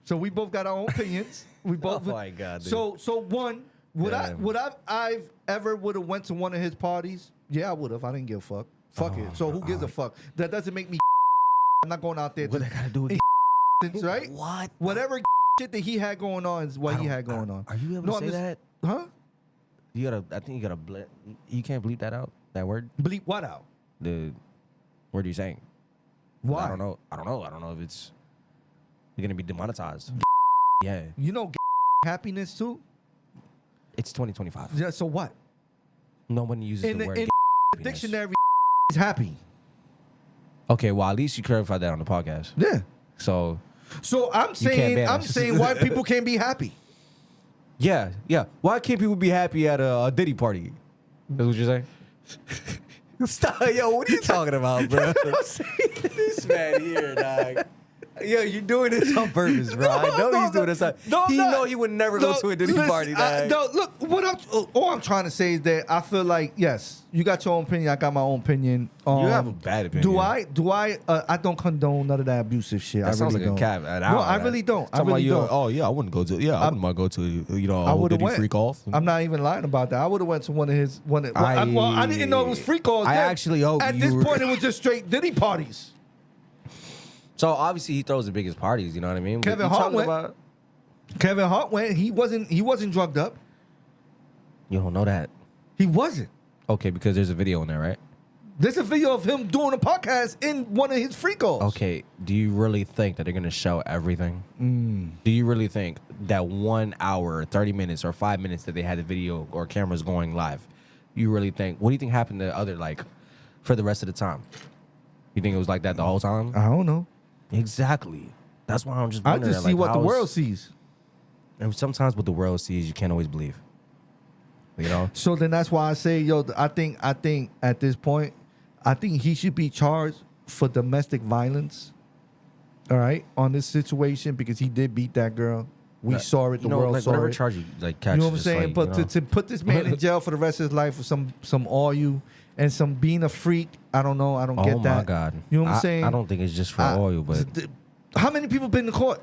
So we both got our own opinions. We both. Oh my God, dude. So one. Would I've ever would have went to one of his parties? Yeah, I would have. I didn't give a fuck. Fuck it. So who gives a fuck? That doesn't make me. I'm not going out there. What to that got to do with right? What? Whatever shit that he had going on is what he had going on. Are you able No, to I'm say just- that? Huh? I think you gotta bleep. You can't bleep that out. That word. Bleep what out? The word you're saying. Why? I don't know. I don't know if it's you're gonna be demonetized. Yeah. You know, happiness too. It's 2025. Yeah. So what? No one uses In the the word. in the happiness. dictionary, is happy. Okay, well at least you clarified that on the podcast. Yeah. So So I'm can't saying ban I'm us. saying white people can't be happy. yeah. Why can't people be happy at a Diddy party? That's what you're saying? Stop, yo, what are you talking about, bro? This man here, dog. Yo, you're doing this on purpose, bro. I know he's doing this. He know he would never go to a Diddy party, dog. No, look, all I'm trying to say is that I feel like, yes, you got your own opinion, I got my own opinion. You have a bad opinion. Do I? I don't condone none of that abusive shit. That I sounds really like don't. a cap. No, I really don't. I really don't. Oh yeah, I wouldn't go to. Yeah, I wouldn't mind go to. I A would have Diddy went. freak off. I'm not even lying about that. I would have went to one of his. I didn't know it was freak offs. I then. actually hope at you this were- point it was just straight Diddy parties. So obviously he throws the biggest parties. You know what I mean? But Kevin you Hart talking went. about- Kevin Hart went. He wasn't drugged up. You don't know that. He wasn't. Okay, because there's a video in there, right? There's a video of him doing a podcast in one of his freak offs. Okay, do you really think that they're gonna show everything? Do you really think that 1 hour, 30 minutes, or 5 minutes that they had the video or cameras going live? You really think? What do you think happened to other for the rest of the time? You think it was like that the whole time? I don't know. Exactly. That's why I'm just. I wondering, just see what the how's- world sees. And sometimes what the world sees, you can't always believe. You know. So then that's why I say, yo, I think at this point, I think he should be charged for domestic violence. All right, on this situation because he did beat that girl. We saw it. The world saw whatever it. charge you catch. You know what I'm just saying? But to put this man in jail for the rest of his life for some oil and some being a freak, I don't know. I don't get that. Oh my God. You know what I'm saying? I don't think it's just for oil, but how many people been in court?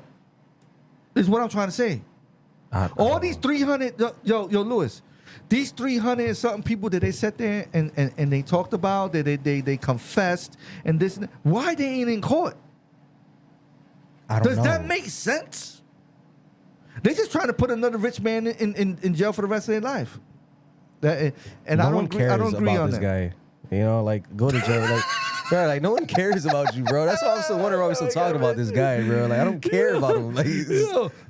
Is what I'm trying to say. All these 300, yo, Lewis, these 300 and something people that they sat there and they talked about, that they confessed and this, and that, why they ain't in court? I don't Does know. that make sense? They just trying to put another rich man in jail for the rest of their life. And No I one don't agree, cares I don't agree about on this that. guy. You know, go to jail. Bro, like no one cares about you, bro. That's why I'm still wondering why we're still talking about this guy, bro. Like I don't care about him. Like,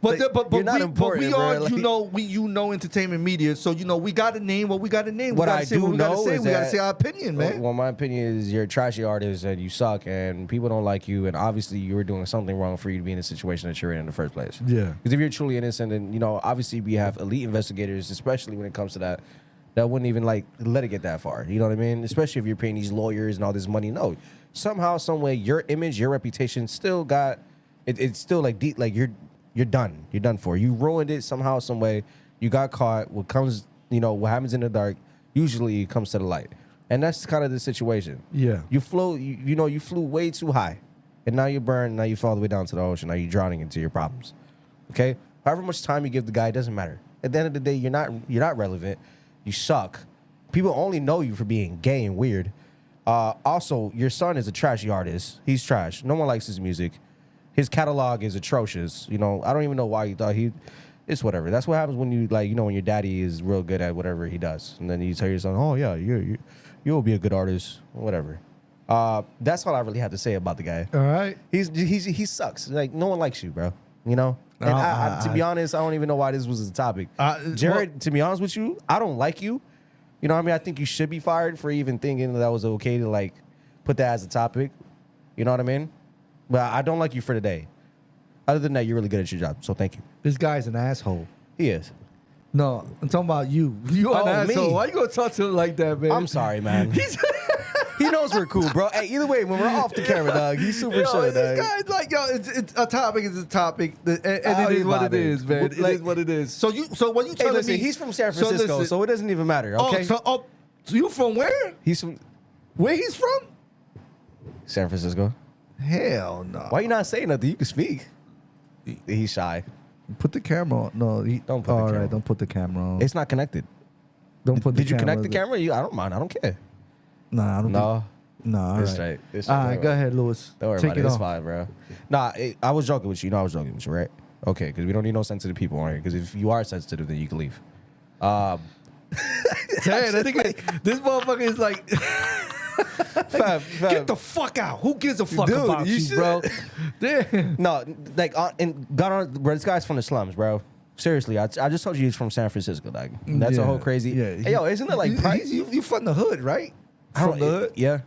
but you're not important, we bro. are, Like, you know entertainment media, so we got to name what we got to name. What we I gotta say do what we gotta know say. is We gotta that- say our opinion, man. Well, my opinion is you're a trashy artist and you suck, and people don't like you, and obviously you were doing something wrong for you to be in the situation that you're in the first place. Yeah. Because if you're truly innocent, and obviously we have elite investigators, especially when it comes to that wouldn't even like let it get that far. You know what I mean? Especially if you're paying these lawyers and all this money. No, somehow, some way, your image, your reputation still got it's still like deep. Like you're done. You're done for. You ruined it somehow, some way. You got caught. What comes, what happens in the dark usually comes to the light, and that's kind of the situation. Yeah. You flew. You flew way too high, and now you're burned. Now you fall all the way down to the ocean. Now you're drowning into your problems. Okay. However much time you give the guy, it doesn't matter. At the end of the day, you're not relevant. You suck. People only know you for being gay and weird. Also, your son is a trashy artist. He's trash. No one likes his music. His catalog is atrocious. I don't even know why you thought it's whatever. That's what happens when you when your daddy is real good at whatever he does, and then you tell your son, "Oh yeah, you'll be a good artist, whatever." That's all I really have to say about the guy. All right. He sucks. Like no one likes you, bro. And to be honest, I don't even know why this was the topic. Jared, to be honest with you, I don't like you. You know what I mean? I think you should be fired for even thinking that was okay to like put that as a topic. You know what I mean? But I don't like you for today. Other than that, you're really good at your job, so thank you. This guy's an asshole. He is. No, I'm talking about you. You are an asshole. Me? Why you gonna talk to him like that, man? I'm sorry, man. He knows we're cool, bro. Hey, either way, when we're off the camera, dog, he's super chill, this dog. guy's like, it's a topic is a topic, and it is what it is, man. It is what it is. So when you telling me, he's from San Francisco, so it doesn't even matter, okay? So you from where? He's from Where he's from? San Francisco. Hell no. Why you not saying nothing? You can speak. He's shy. Put the camera on. No, Don't put the camera on. Don't put the camera on. It's not connected. Don't put. Did you connect the camera? I don't mind. I don't care. Nah, I don't. No. Nah, all It's right. straight. All right, go ahead, Lewis. Don't worry Take about it. it It's off. fine, bro. Nah, I was joking with you. I was joking with you, right? Okay, because we don't need no sensitive people on here. Because if you are sensitive, then you can leave. Damn, I think this motherfucker is like, Fam. get the fuck out. Who gives a fuck Dude, about you you, should- bro? Damn. No, like, bro, this guy's from the slums, bro. Seriously, I just told you he's from San Francisco, dog. That's a whole crazy. Yeah. Hey, yo, isn't it like price? You from the hood, right? From the hood. Yeah.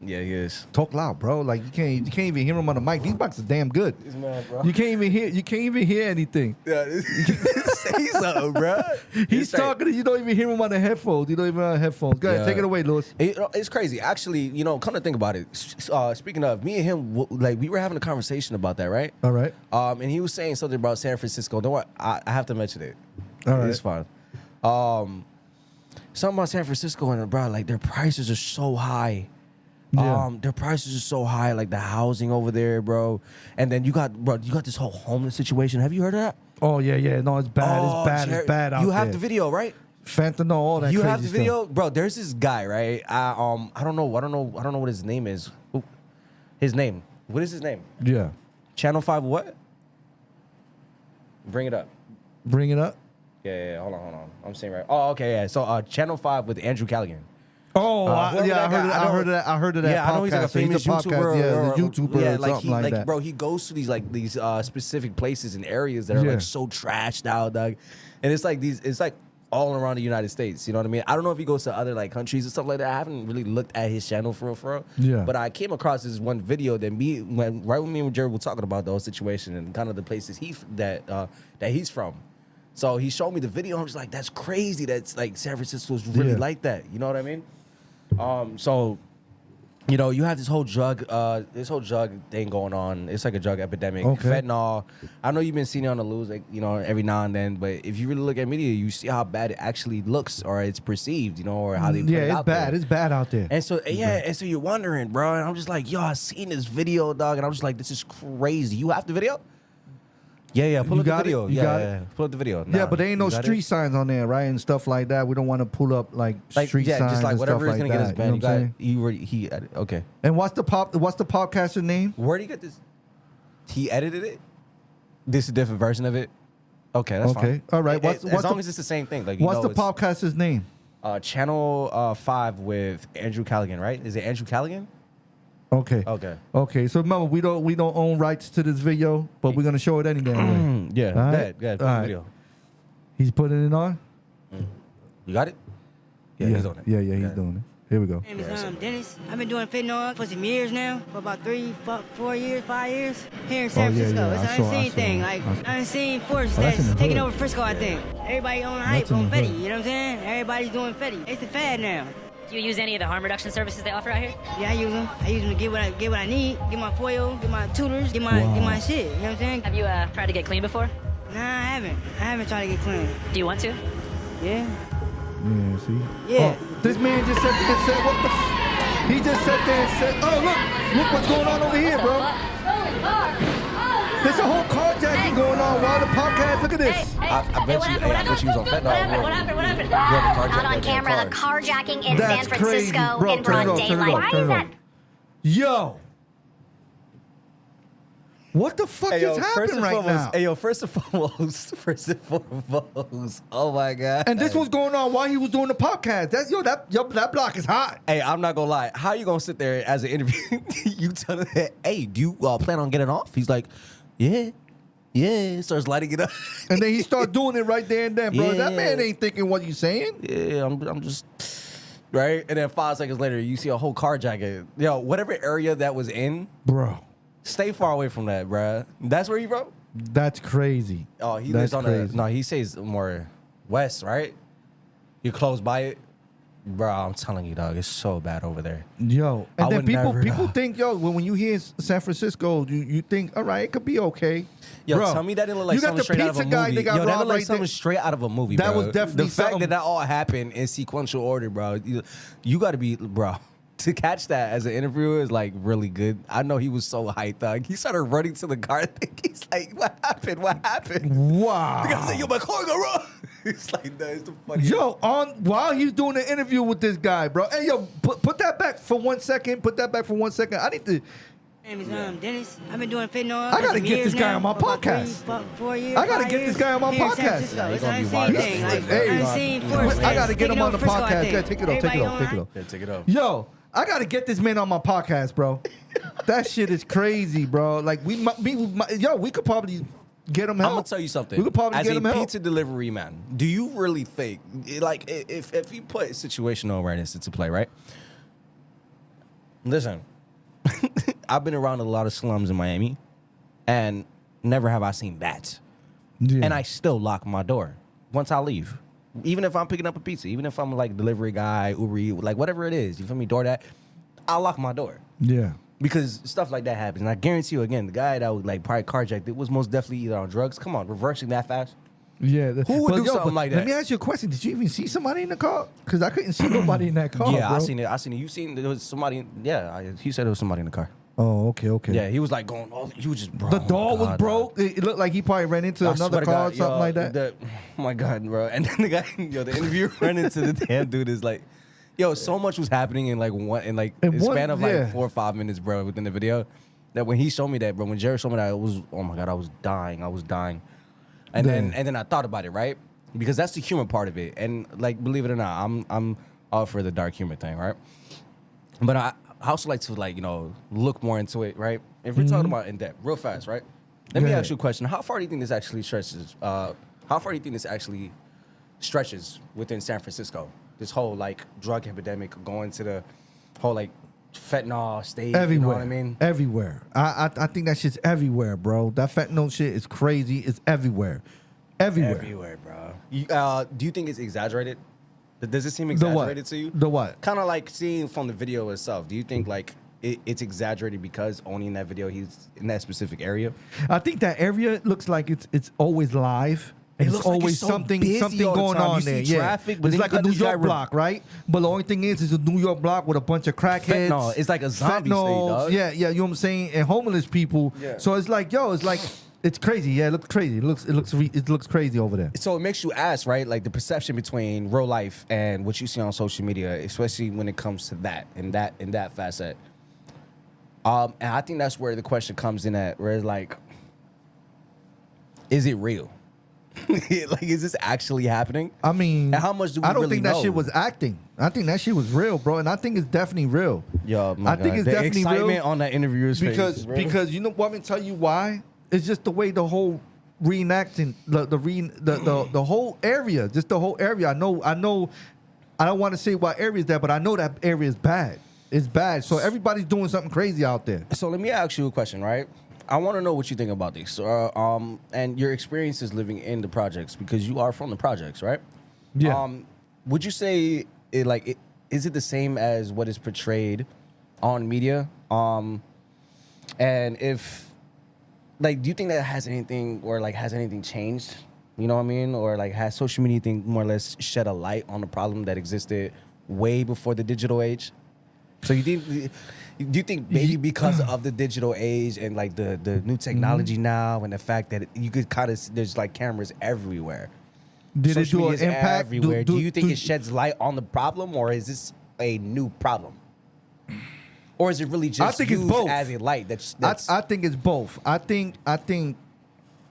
Yeah, he is. Talk loud, bro. Like you can't even hear him on the mic. These mics are damn good. He's mad, bro. You can't even hear anything. Yeah, say something, bro. He's talking to you. Don't even hear him on the headphones. You don't even have headphones. Go ahead, Yeah. take it away, Lewis. It's crazy. Actually, come to think about it. Speaking of, me and him, like, we were having a conversation about that, right? All right. And he was saying something about San Francisco. Don't worry, I have to mention it. All right. It's fine. Something about San Francisco and bro, like their prices are so high. Yeah. Their prices are so high, like the housing over there, bro. And then you got this whole homeless situation. Have you heard of that? Oh yeah. No, it's bad. Oh, It's bad out You there. have the video, right? Fentanyl, all that. You crazy have the stuff. video, bro. There's this guy, right? I don't know what his name is. Ooh, his name. What is his name? Yeah. Channel 5 what? Bring it up. Bring it up. Yeah. Hold on. I'm saying right. Oh, okay, yeah. So Channel 5 with Andrew Callaghan. Oh, I heard of that. I heard of that. Yeah, I know he's like a podcast. So famous podcast, YouTuber. Yeah, the YouTuber yeah, or like something like that. bro, he goes to these specific places and areas that are Yeah. like so trashed out, dog. And it's like all around the United States. You know what I mean? I don't know if he goes to other like countries and stuff like that. I haven't really looked at his channel for real. Yeah. But I came across this one video that right when me and Jared were talking about the whole situation and kind of the places that he's from. So he showed me the video. I'm just like, that's crazy. That's like San Francisco's really Yeah. like that. You know what I mean? So, you have this whole drug thing going on. It's like a drug epidemic. Okay. Fentanyl. I know you've been seeing it on the news, like, every now and then, but if you really look at media, you see how bad it actually looks or it's perceived, or how they put it it's out bad. there. It's bad out there. And so, and so you're wondering, bro, and I'm just like, yo, I seen this video, dog, and I'm just like, this is crazy. You have the video? Yeah, pull You up the got it? video. You Yeah, got it? yeah, pull up the video. Yeah, Nah, but there ain't no you got it? street signs on there, right, and stuff like that. We don't want to pull up like street signs just like and whatever stuff is like gonna get us that. banned. You know what I'm saying? He okay. And what's the podcaster name? Where did he get this? He edited it. This is a different version of it. Okay, that's fine. Okay, all right. As long as it's the same thing, like what's the podcaster's name? Channel 5 with Andrew Callaghan, right? Is it Andrew Callaghan? Okay. Okay. Okay. So remember, we don't own rights to this video, but we're gonna show it any damn way. Yeah. All right? Go ahead. All right. Video. He's putting it on. You got it? Yeah, he's on it. Yeah, he's doing it. Here we go. My name is Dennis. I've been doing fentanyl for some years now, for about 4 years, 5 years, here in San Francisco. yeah, It's I an saw- unseen thing, like unseen force that's in that's the taking hood. over Frisco, I think. Everybody on hype, That's in on the Fetty, hood. you know what I'm saying? Everybody's doing Fetty. It's the fad now. Do you use any of the harm reduction services they offer out here? Yeah, I use them. I use them to get what I need, get my foil, get my tutors, get my shit, you know what I'm saying? Have you tried to get clean before? Nah, I haven't. I haven't tried to get clean. Do you want to? Yeah? Yeah, see? Yeah. Oh, this man just said, what the he just sat there and said, oh, look what's going on over here, bro. There's a whole carjacking going on while the podcast, look at this. I bet she was on fentanyl. What happened? Out on camera, a carjacking in That's San Francisco crazy. Bro, in turn it broad off, turn it daylight. off, Why turn is it that? off. Yo. What the fuck is happening right now? Hey, yo, first and foremost, oh my God. And this was going on while he was doing the podcast. That block is hot. Hey, I'm not gonna lie. How you gonna sit there as an interview? You tell him, hey, do you plan on getting off? He's like, yeah. Starts lighting it up. And then he started doing it right there and then, bro. That Yeah. man ain't thinking what you saying. Yeah, I'm just right. And then 5 seconds later, you see a whole carjacking. Yo, whatever area that was in, Bro, stay far away from that, bruh. That's where you wrote. that's crazy. Oh, he That's lives on crazy. no, he says more west, right? You close by it, bro. I'm telling you, dog, it's so bad over there. Yo, and I then would people never- think, yo, when you hear San Francisco, you think, all right, it could be okay. Yo, Bro, tell me that didn't look like you got something the straight out of a pizza guy movie. that got Yo, that robbed looked like right something there. straight out of a movie, That bro. was definitely the fact something- that all happened in sequential order, bro. You got to be, bro. To catch that as an interviewer is like really good. I know he was so hyped, dog. He started running to the car. He's like, "What happened? What happened?" Wow. The guy said, "Yo, my car got wrong." It's like that is the funniest. Yo, while he's doing the interview with this guy, bro. Hey, yo, put that back for 1 second. Put that back for 1 second. I need to. My name is Dennis. I've been doing fentanyl. I gotta for some get years this guy now, on my for about podcast. 4 years. I gotta 5 get this years, guy on my here in San podcast. Francisco. Yeah, It's he's an gonna be unseen wild. thing, like Hey, unseen force. I gotta that's get him taking on the over Frisco, I podcast. think. Yeah, take it off. Everybody on Take it off. Yeah, take it off. Yo, I gotta get this man on my podcast, bro. That shit is crazy, bro. Like we could probably get him help. I'm gonna tell you something. We could probably As get a him help. pizza delivery man, do you really think, like, if you put situational awareness into play, right? Listen, I've been around a lot of slums in Miami, and never have I seen that. Yeah. And I still lock my door once I leave. Even if I'm picking up a pizza, even if I'm like delivery guy, Uber Eats, like whatever it is, you feel me, door that, I'll lock my door. Yeah. Because stuff like that happens. And I guarantee you, again, the guy that was like probably carjacked, it was most definitely either on drugs. Come on, reversing that fast. Yeah. Who would do something like Let that? me ask you a question. Did you even see somebody in the car? Because I couldn't see nobody in that car. Yeah, bro. I seen it. You seen there was somebody? Yeah, he said there was somebody in the car. Oh, okay. Yeah, he was like going. Oh, he was just bro. The door was God, broke. It looked like he probably ran into I another swear to car God, or something yo, like that. Oh my God, bro. And then the guy, the interviewer ran into the damn dude is like, yo, so much was happening in like In a one- span of like yeah. 4 or 5 minutes, bro, within the video. That when he showed me that, bro, when Jared showed me that, it was, oh my God, I was dying. And then I thought about it, right? Because that's the humor part of it. And like, believe it or not, I'm all for the dark humor thing, right? But I also like to look more into it, right? If we're talking about in depth, real fast, right? Let me Yeah. ask you a question. How far do you think this actually stretches? How far do you think this actually stretches within San Francisco? This whole like drug epidemic going to the whole like fentanyl state. Everywhere. You know what I mean? Everywhere. I think that shit's everywhere, bro. That fentanyl shit is crazy. It's everywhere. Everywhere, bro. Do you think it's exaggerated? Does it seem The what? exaggerated to you? The what? Kind of like seeing from the video itself. Do you think like it's exaggerated because only in that video he's in that specific area? I think that area looks like it's always live. It It's looks like always it's so something busy all the going time. You on see there. Yeah, traffic, but it's then like you a got New this guy York block, right? But the only thing is, it's a New York block with a bunch of crackheads. Fentanyl. It's like a zombie state, dog. Yeah, you know what I'm saying, and homeless people. Yeah. So it's like, it's crazy. Yeah, it looks crazy. It looks crazy over there. So it makes you ask, right? Like the perception between real life and what you see on social media, especially when it comes to that in that facet. And I think that's where the question comes in at, where it's like, is it real? Like, is this actually happening? I mean, And how much do we I don't really think that know? shit was acting. I think that shit was real, bro, and I think it's definitely real. Yo, my I think God. it's the definitely excitement real on that interviewer's face. because is real. because you know what I'm gonna tell you why? It's just the way the whole reenacting the whole area, just the whole area. I know. I don't want to say what area is that, but I know that area is bad. It's bad. So everybody's doing something crazy out there. So let me ask you a question, right? I want to know what you think about this, and your experiences living in the projects, because you are from the projects, right? Yeah. Would you say is it the same as what is portrayed on media? And if do you think that has anything changed? You know what I mean? Or has social media thing more or less shed a light on the problem that existed way before the digital age? So do you think maybe because of the digital age and the new technology now and the fact that you could kind of there's cameras everywhere, Did it social do an media is impact? everywhere? Do you think it sheds light on the problem, or is this a new problem, or is it really just I think it's used both. as a light? I think it's both. I think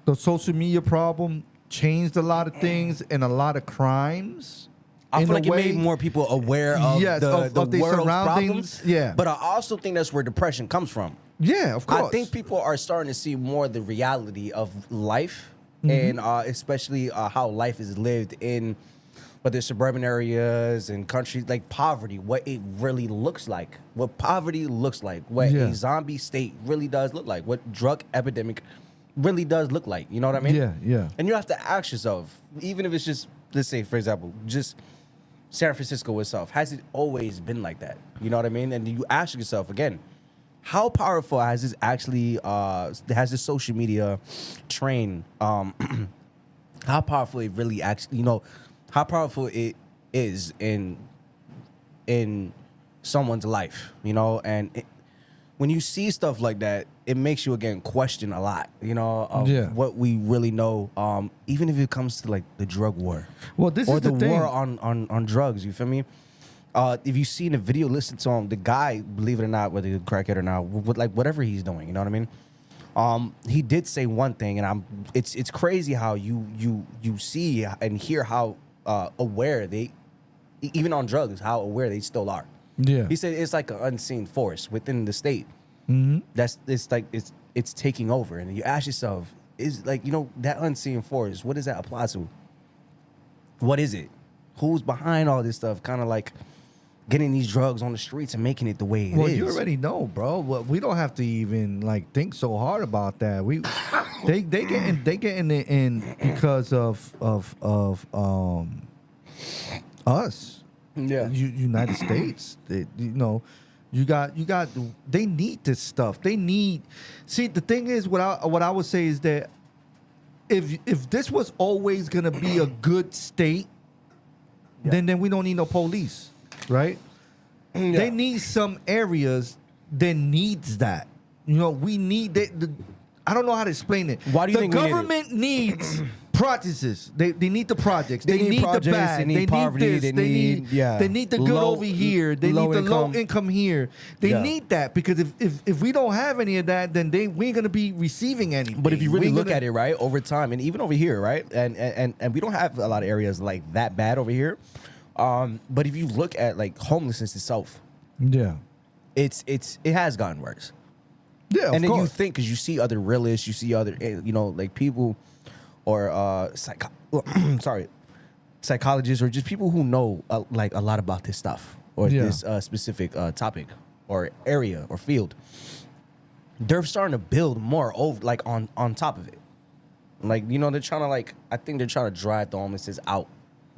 the social media problem changed a lot of things and a lot of crimes. I feel in like a it way, made more people aware of yes, the of their world's surroundings. problems. Yeah. But I also think that's where depression comes from. Yeah, of course. I think people are starting to see more the reality of life, Mm-hmm. and especially how life is lived in whether suburban areas and countries, like poverty, what it really looks like, what poverty looks like, what Yeah. a zombie state really does look like, what drug epidemic really does look like. You know what I mean? Yeah, yeah. And you have to ask yourself, even if it's just, let's say, for example, just San Francisco itself, has it always been like that? You know what I mean? And you ask yourself again, how powerful has this actually, has this social media train, how powerful it really actually, how powerful it is in someone's life, and when you see stuff like that, it makes you again question a lot, of Yeah. what we really know, even if it comes to the drug war. Well, this or is the thing. war on drugs. You feel me? If you see in the video, listen to him. The guy, believe it or not, whether he's a crackhead or not, whatever he's doing, you know what I mean? He did say one thing, and it's crazy how you see and hear how aware they, even on drugs, how aware they still are. Yeah. He said it's like an unseen force within the state. Mm-hmm. It's taking over, and you ask yourself, is that unseen force? What does that apply to? What is it? Who's behind all this stuff? Kind of getting these drugs on the streets and making it the way it is. Well, you already know, bro. Well, we don't have to even think so hard about that. They getting it in because of us. Yeah. United States. You got. They need this stuff. They need. See, the thing is, what I would say is that if this was always gonna be a good state, then we don't need no police, right? Yeah. They need some areas that needs that. We need that. I don't know how to explain it. Why do you think we need it? the government needs projects? They need the projects. They need need projects, the bad. they need poverty, this. they need- yeah. They need the good Low- over here. They low need the low income. income here. They Yeah. need that because if we don't have any of that, then we ain't gonna be receiving anything. But if you really We ain't look gonna- at it, right, over time, and even over here, right, and we don't have a lot of areas like that bad over here. But if you look at homelessness itself, yeah, it has gotten worse. yeah, And of then you course. think, because you see other realists, you see other, people or psychologists or just people who know a lot about this stuff or Yeah. this specific topic or area or field. They're starting to build more over on top of it. They're trying to I think they're trying to drive the homelessness out.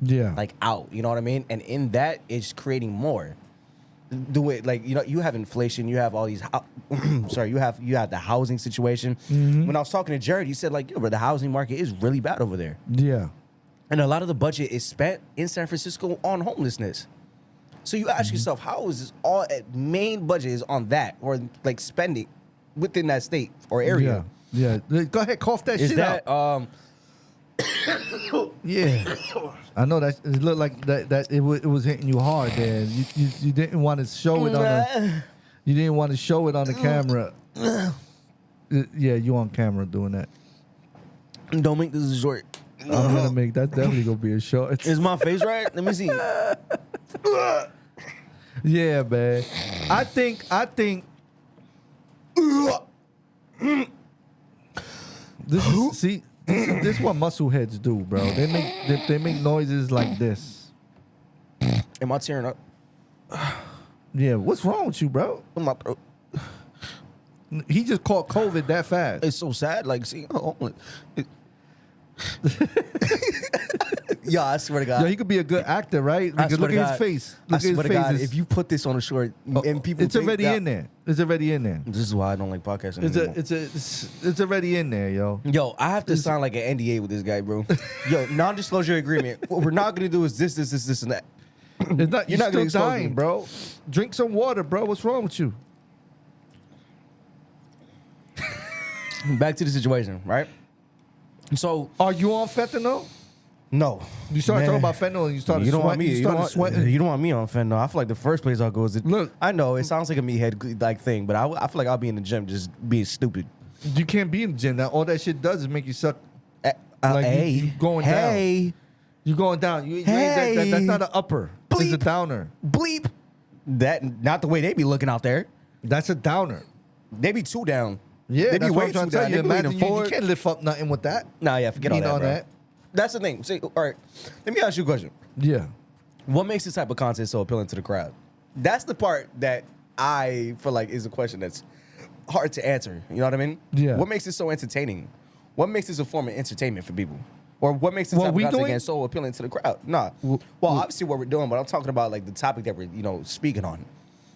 Yeah, Out, you know what I mean? And in that, it's creating more. Do it you have inflation, you have all these you have the housing situation. Mm-hmm. When I was talking to Jared, he said but the housing market is really bad over there, yeah. and a lot of the budget is spent in San Francisco on homelessness. So you ask yourself, how is this all main budget is on that, or spending within that state or area? Yeah. Go ahead, cough that Is shit that out. Yeah, I know that it looked like that it was hitting you hard there. You didn't want to show it you didn't want to show it on the camera. Yeah, you on camera doing that. Don't make this short. I'm gonna make that's definitely gonna be a short. Is my face right? Let me see. Yeah, man. I think. This is, see, this is what muscle heads do, bro. They make noises like this. Am I tearing up? Yeah, what's wrong with you, bro? In my throat. He just caught COVID that fast. It's so sad. Like, see, yeah, I swear to God. Yo, he could be a good actor, right? I Because swear look to at God. his face. I Look at his swear to face. God, It's- if you put this on a short and people it's think already that- in there. It's already in there. This is why I don't like podcasting anymore. It's already in there, yo. Yo, I have to sign like an NDA with this guy, bro. Yo, non-disclosure agreement. What we're not gonna do is this, and that. It's not, You're you're not gonna still expose me. dying, bro. Drink some water, bro. What's wrong with you? Back to the situation, right? So Are you on fentanyl? no, You started Man. talking about fentanyl and you started You don't want sweating. me. You You don't started want, sweating. you don't want me on fentanyl. I feel like the first place I'll go is Look. I know it sounds like a meathead like thing, but I feel like I'll be in the gym just being stupid. You can't be in the gym. Now, all that shit does is make you suck. Like, hey, you going down. hey, You're going down. Hey. That's not an upper. It's a Bleep. downer. bleep. That not the way they be looking out there. That's a downer. They be two down. Yeah, they be that's what way I'm trying too to tell down. you. They be Imagine leaning you forward. can't lift up nothing with that. Nah, yeah, forget all Lean that, on bro. that. That's the thing. See, all right, let me ask you a question. Yeah. What makes this type of content so appealing to the crowd? That's the part that I feel like is a question that's hard to answer. You know what I mean? Yeah. What makes it so entertaining? What makes this a form of entertainment for people? Or what makes this What type of we content doing? again so appealing to the crowd? Nah. Well, obviously what we're doing, but I'm talking about like the topic that we're, speaking on.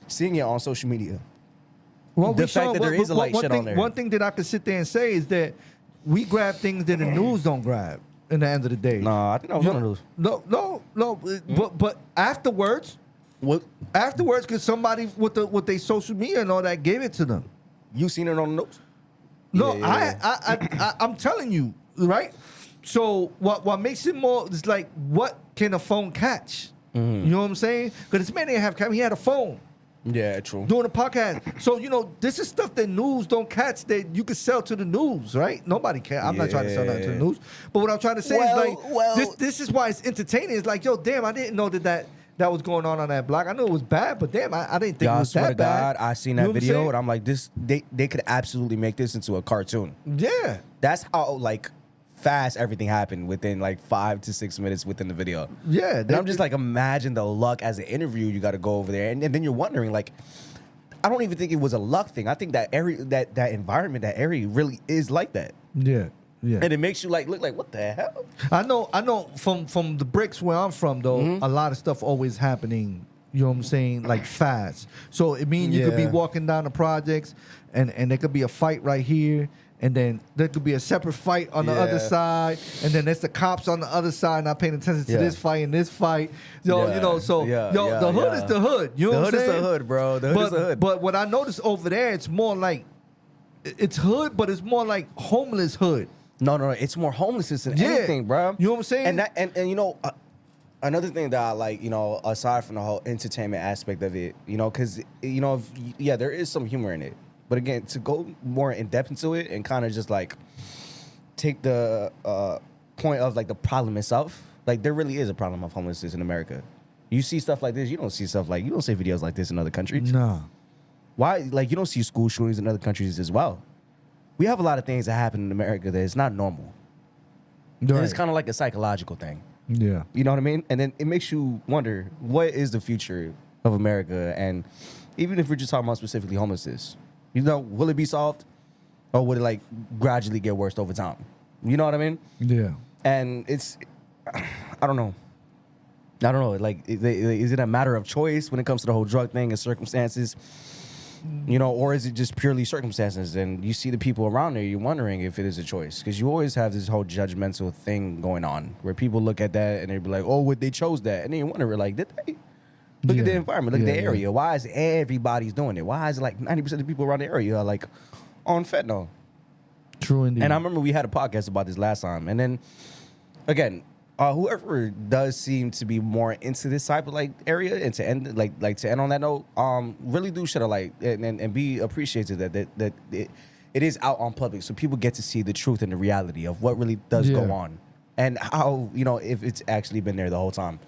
Seeing it on social media. Well, The fact that there is a light shit on there. One thing that I could sit there and say is that we grab things that the news don't grab. In the end of the day, Nah, I think that was one of those. No. But afterwards, What? because somebody with their social media and all that gave it to them. You seen it on the notes? No, Yeah. I'm telling you, right? So what makes it more is like, what can a phone catch? Mm-hmm. You know what I'm saying? Because this man didn't have camera, he had a phone Yeah, true. doing a podcast. So this is stuff that news don't catch that you could sell to the news, right? Nobody can. I'm not trying to sell nothing to the Yeah. news, but what I'm trying to say Well, is like, this is why it's entertaining. It's like, yo, damn, I didn't know that was going on that block. I knew it was bad, but damn, I didn't think Y'all, it I was swear that to bad. God, I seen You know that what I'm video saying? and I'm like, they could absolutely make this into a cartoon. Yeah. That's how like fast everything happened within like 5 to 6 minutes within the video. Yeah. And I'm just like, imagine the luck as an interview. You got to go over there, and then you're wondering like, I don't even think it was a luck thing. I think that that environment, that area, really is like that, Yeah. Yeah. and it makes you like look like what the hell. I know from the bricks where I'm from though, Mm-hmm. a lot of stuff always happening, you know what I'm saying, like fast. So it means you could be Yeah. walking down the projects and there could be a fight right here, and then there could be a separate fight on the other Yeah. side, and then there's the cops on the other side not paying attention to Yeah. this fight and this fight. Yo, Yeah. you know, so Yeah, yo, yeah, the hood yeah. is the hood. You know The what hood I'm is the saying? hood, bro. The hood is the hood. But what I noticed over there, it's more like it's hood, but it's more like homeless hood. No, it's more homelessness than Yeah. anything, bro. You know what I'm saying? And that, and another thing that I like, aside from the whole entertainment aspect of it, because there is some humor in it. But again, to go more in depth into it and kind of just like take the point of like the problem itself, like there really is a problem of homelessness in America. You see stuff like this, you don't see videos like this in other countries. Nah. Why? Like you don't see school shootings in other countries as well. We have a lot of things that happen in America that is not normal. And it's kind of like a psychological thing. Yeah. You know what I mean? And then it makes you wonder, what is the future of America? And even if we're just talking about specifically homelessness, will it be solved? Or would it like gradually get worse over time? You know what I mean? Yeah. And I don't know. Like, is it a matter of choice when it comes to the whole drug thing and circumstances? Or is it just purely circumstances? And you see the people around there, you're wondering if it is a choice. Because you always have this whole judgmental thing going on where people look at that and they be like, oh, they chose that. And then you wonder, like, did they? Look at the Yeah. environment. Look at the Yeah, area. yeah. Why is everybody's doing it? Why is it like 90% of the people around the area are like on fentanyl? True indeed. And I remember we had a podcast about this last time. And then, again, whoever does seem to be more into this type of like area and to end to end on that note, really do shed a light and be appreciative that it is out on public so people get to see the truth and the reality of what really does go on. and how, if it's actually been there the whole time.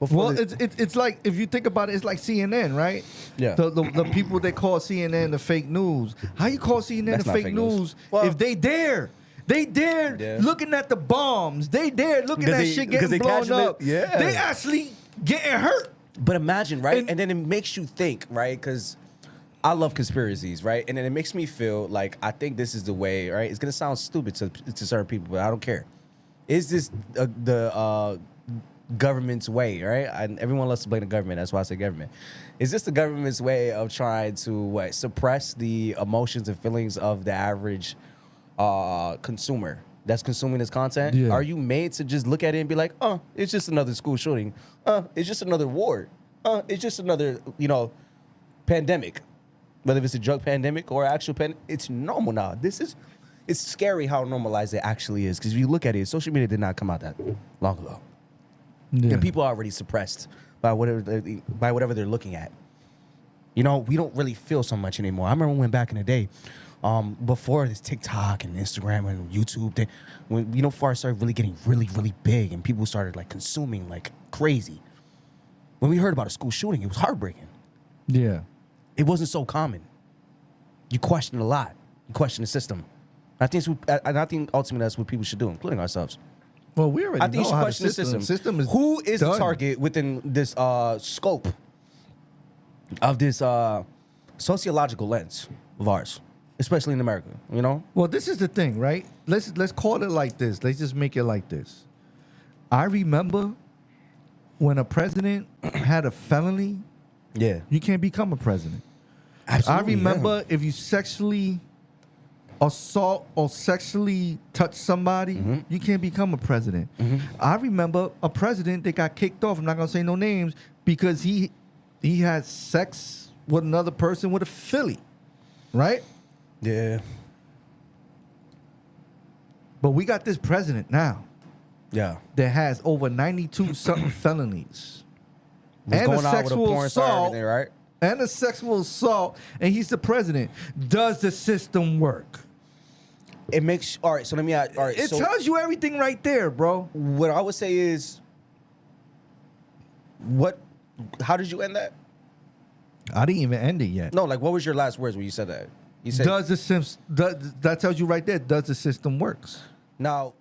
Well, it's like, if you think about it, it's like CNN, right? Yeah. The people they call CNN the fake news. How you call CNN That's the not fake news Well, if they dare? They dare Yeah. looking at the bombs. They dare looking at shit getting blown up. Yeah. They actually getting hurt. But imagine, right? And And then it makes you think, right? Because I love conspiracies, right? And then it makes me feel like I think this is the way, right? It's gonna sound stupid to certain people, but I don't care. Is this the government's way, right? And everyone loves to blame the government. That's why I say government. Is this the government's way of trying to suppress the emotions and feelings of the average consumer that's consuming this content? Yeah. Are you made to just look at it and be like, oh, it's just another school shooting. It's just another war. It's just another, pandemic. Whether it's a drug pandemic or actual pandemic, it's normal now. It's scary how normalized it actually is. Because if you look at it, social media did not come out that long ago. Yeah. And people are already suppressed by whatever they're looking at. We don't really feel so much anymore. I remember when back in the day, before this TikTok and Instagram and YouTube, when before I started really getting really, really big and people started like consuming like crazy. When we heard about a school shooting, it was heartbreaking. Yeah. It wasn't so common. You question a lot. You question the system. I think ultimately that's what people should do, including ourselves. Well, we already I think you know should how question the system. System is Who is the done. target within this scope of this sociological lens of ours, especially in America? Well, this is the thing, right? Let's call it like this. Let's just make it like this. I remember when a president had a felony, Yeah, you can't become a president. absolutely. I remember if you sexually assault or sexually touch somebody, you can't become a president. I remember a president that got kicked off, I'm not going to say no names, because he had sex with another person with a filly, right? Yeah, But we got this president now yeah. that has over 92 something felonies. Was And going a out with a sexual porn star and assault. everything, right? And a sexual assault, and he's the president. Does the system work? It makes all right. So let me. All right. It so tells you everything right there, bro. what I would say is, how did you end that? I didn't even end it yet. No, like what was your last words when you said that? You said That tells you right there, does the system works? now.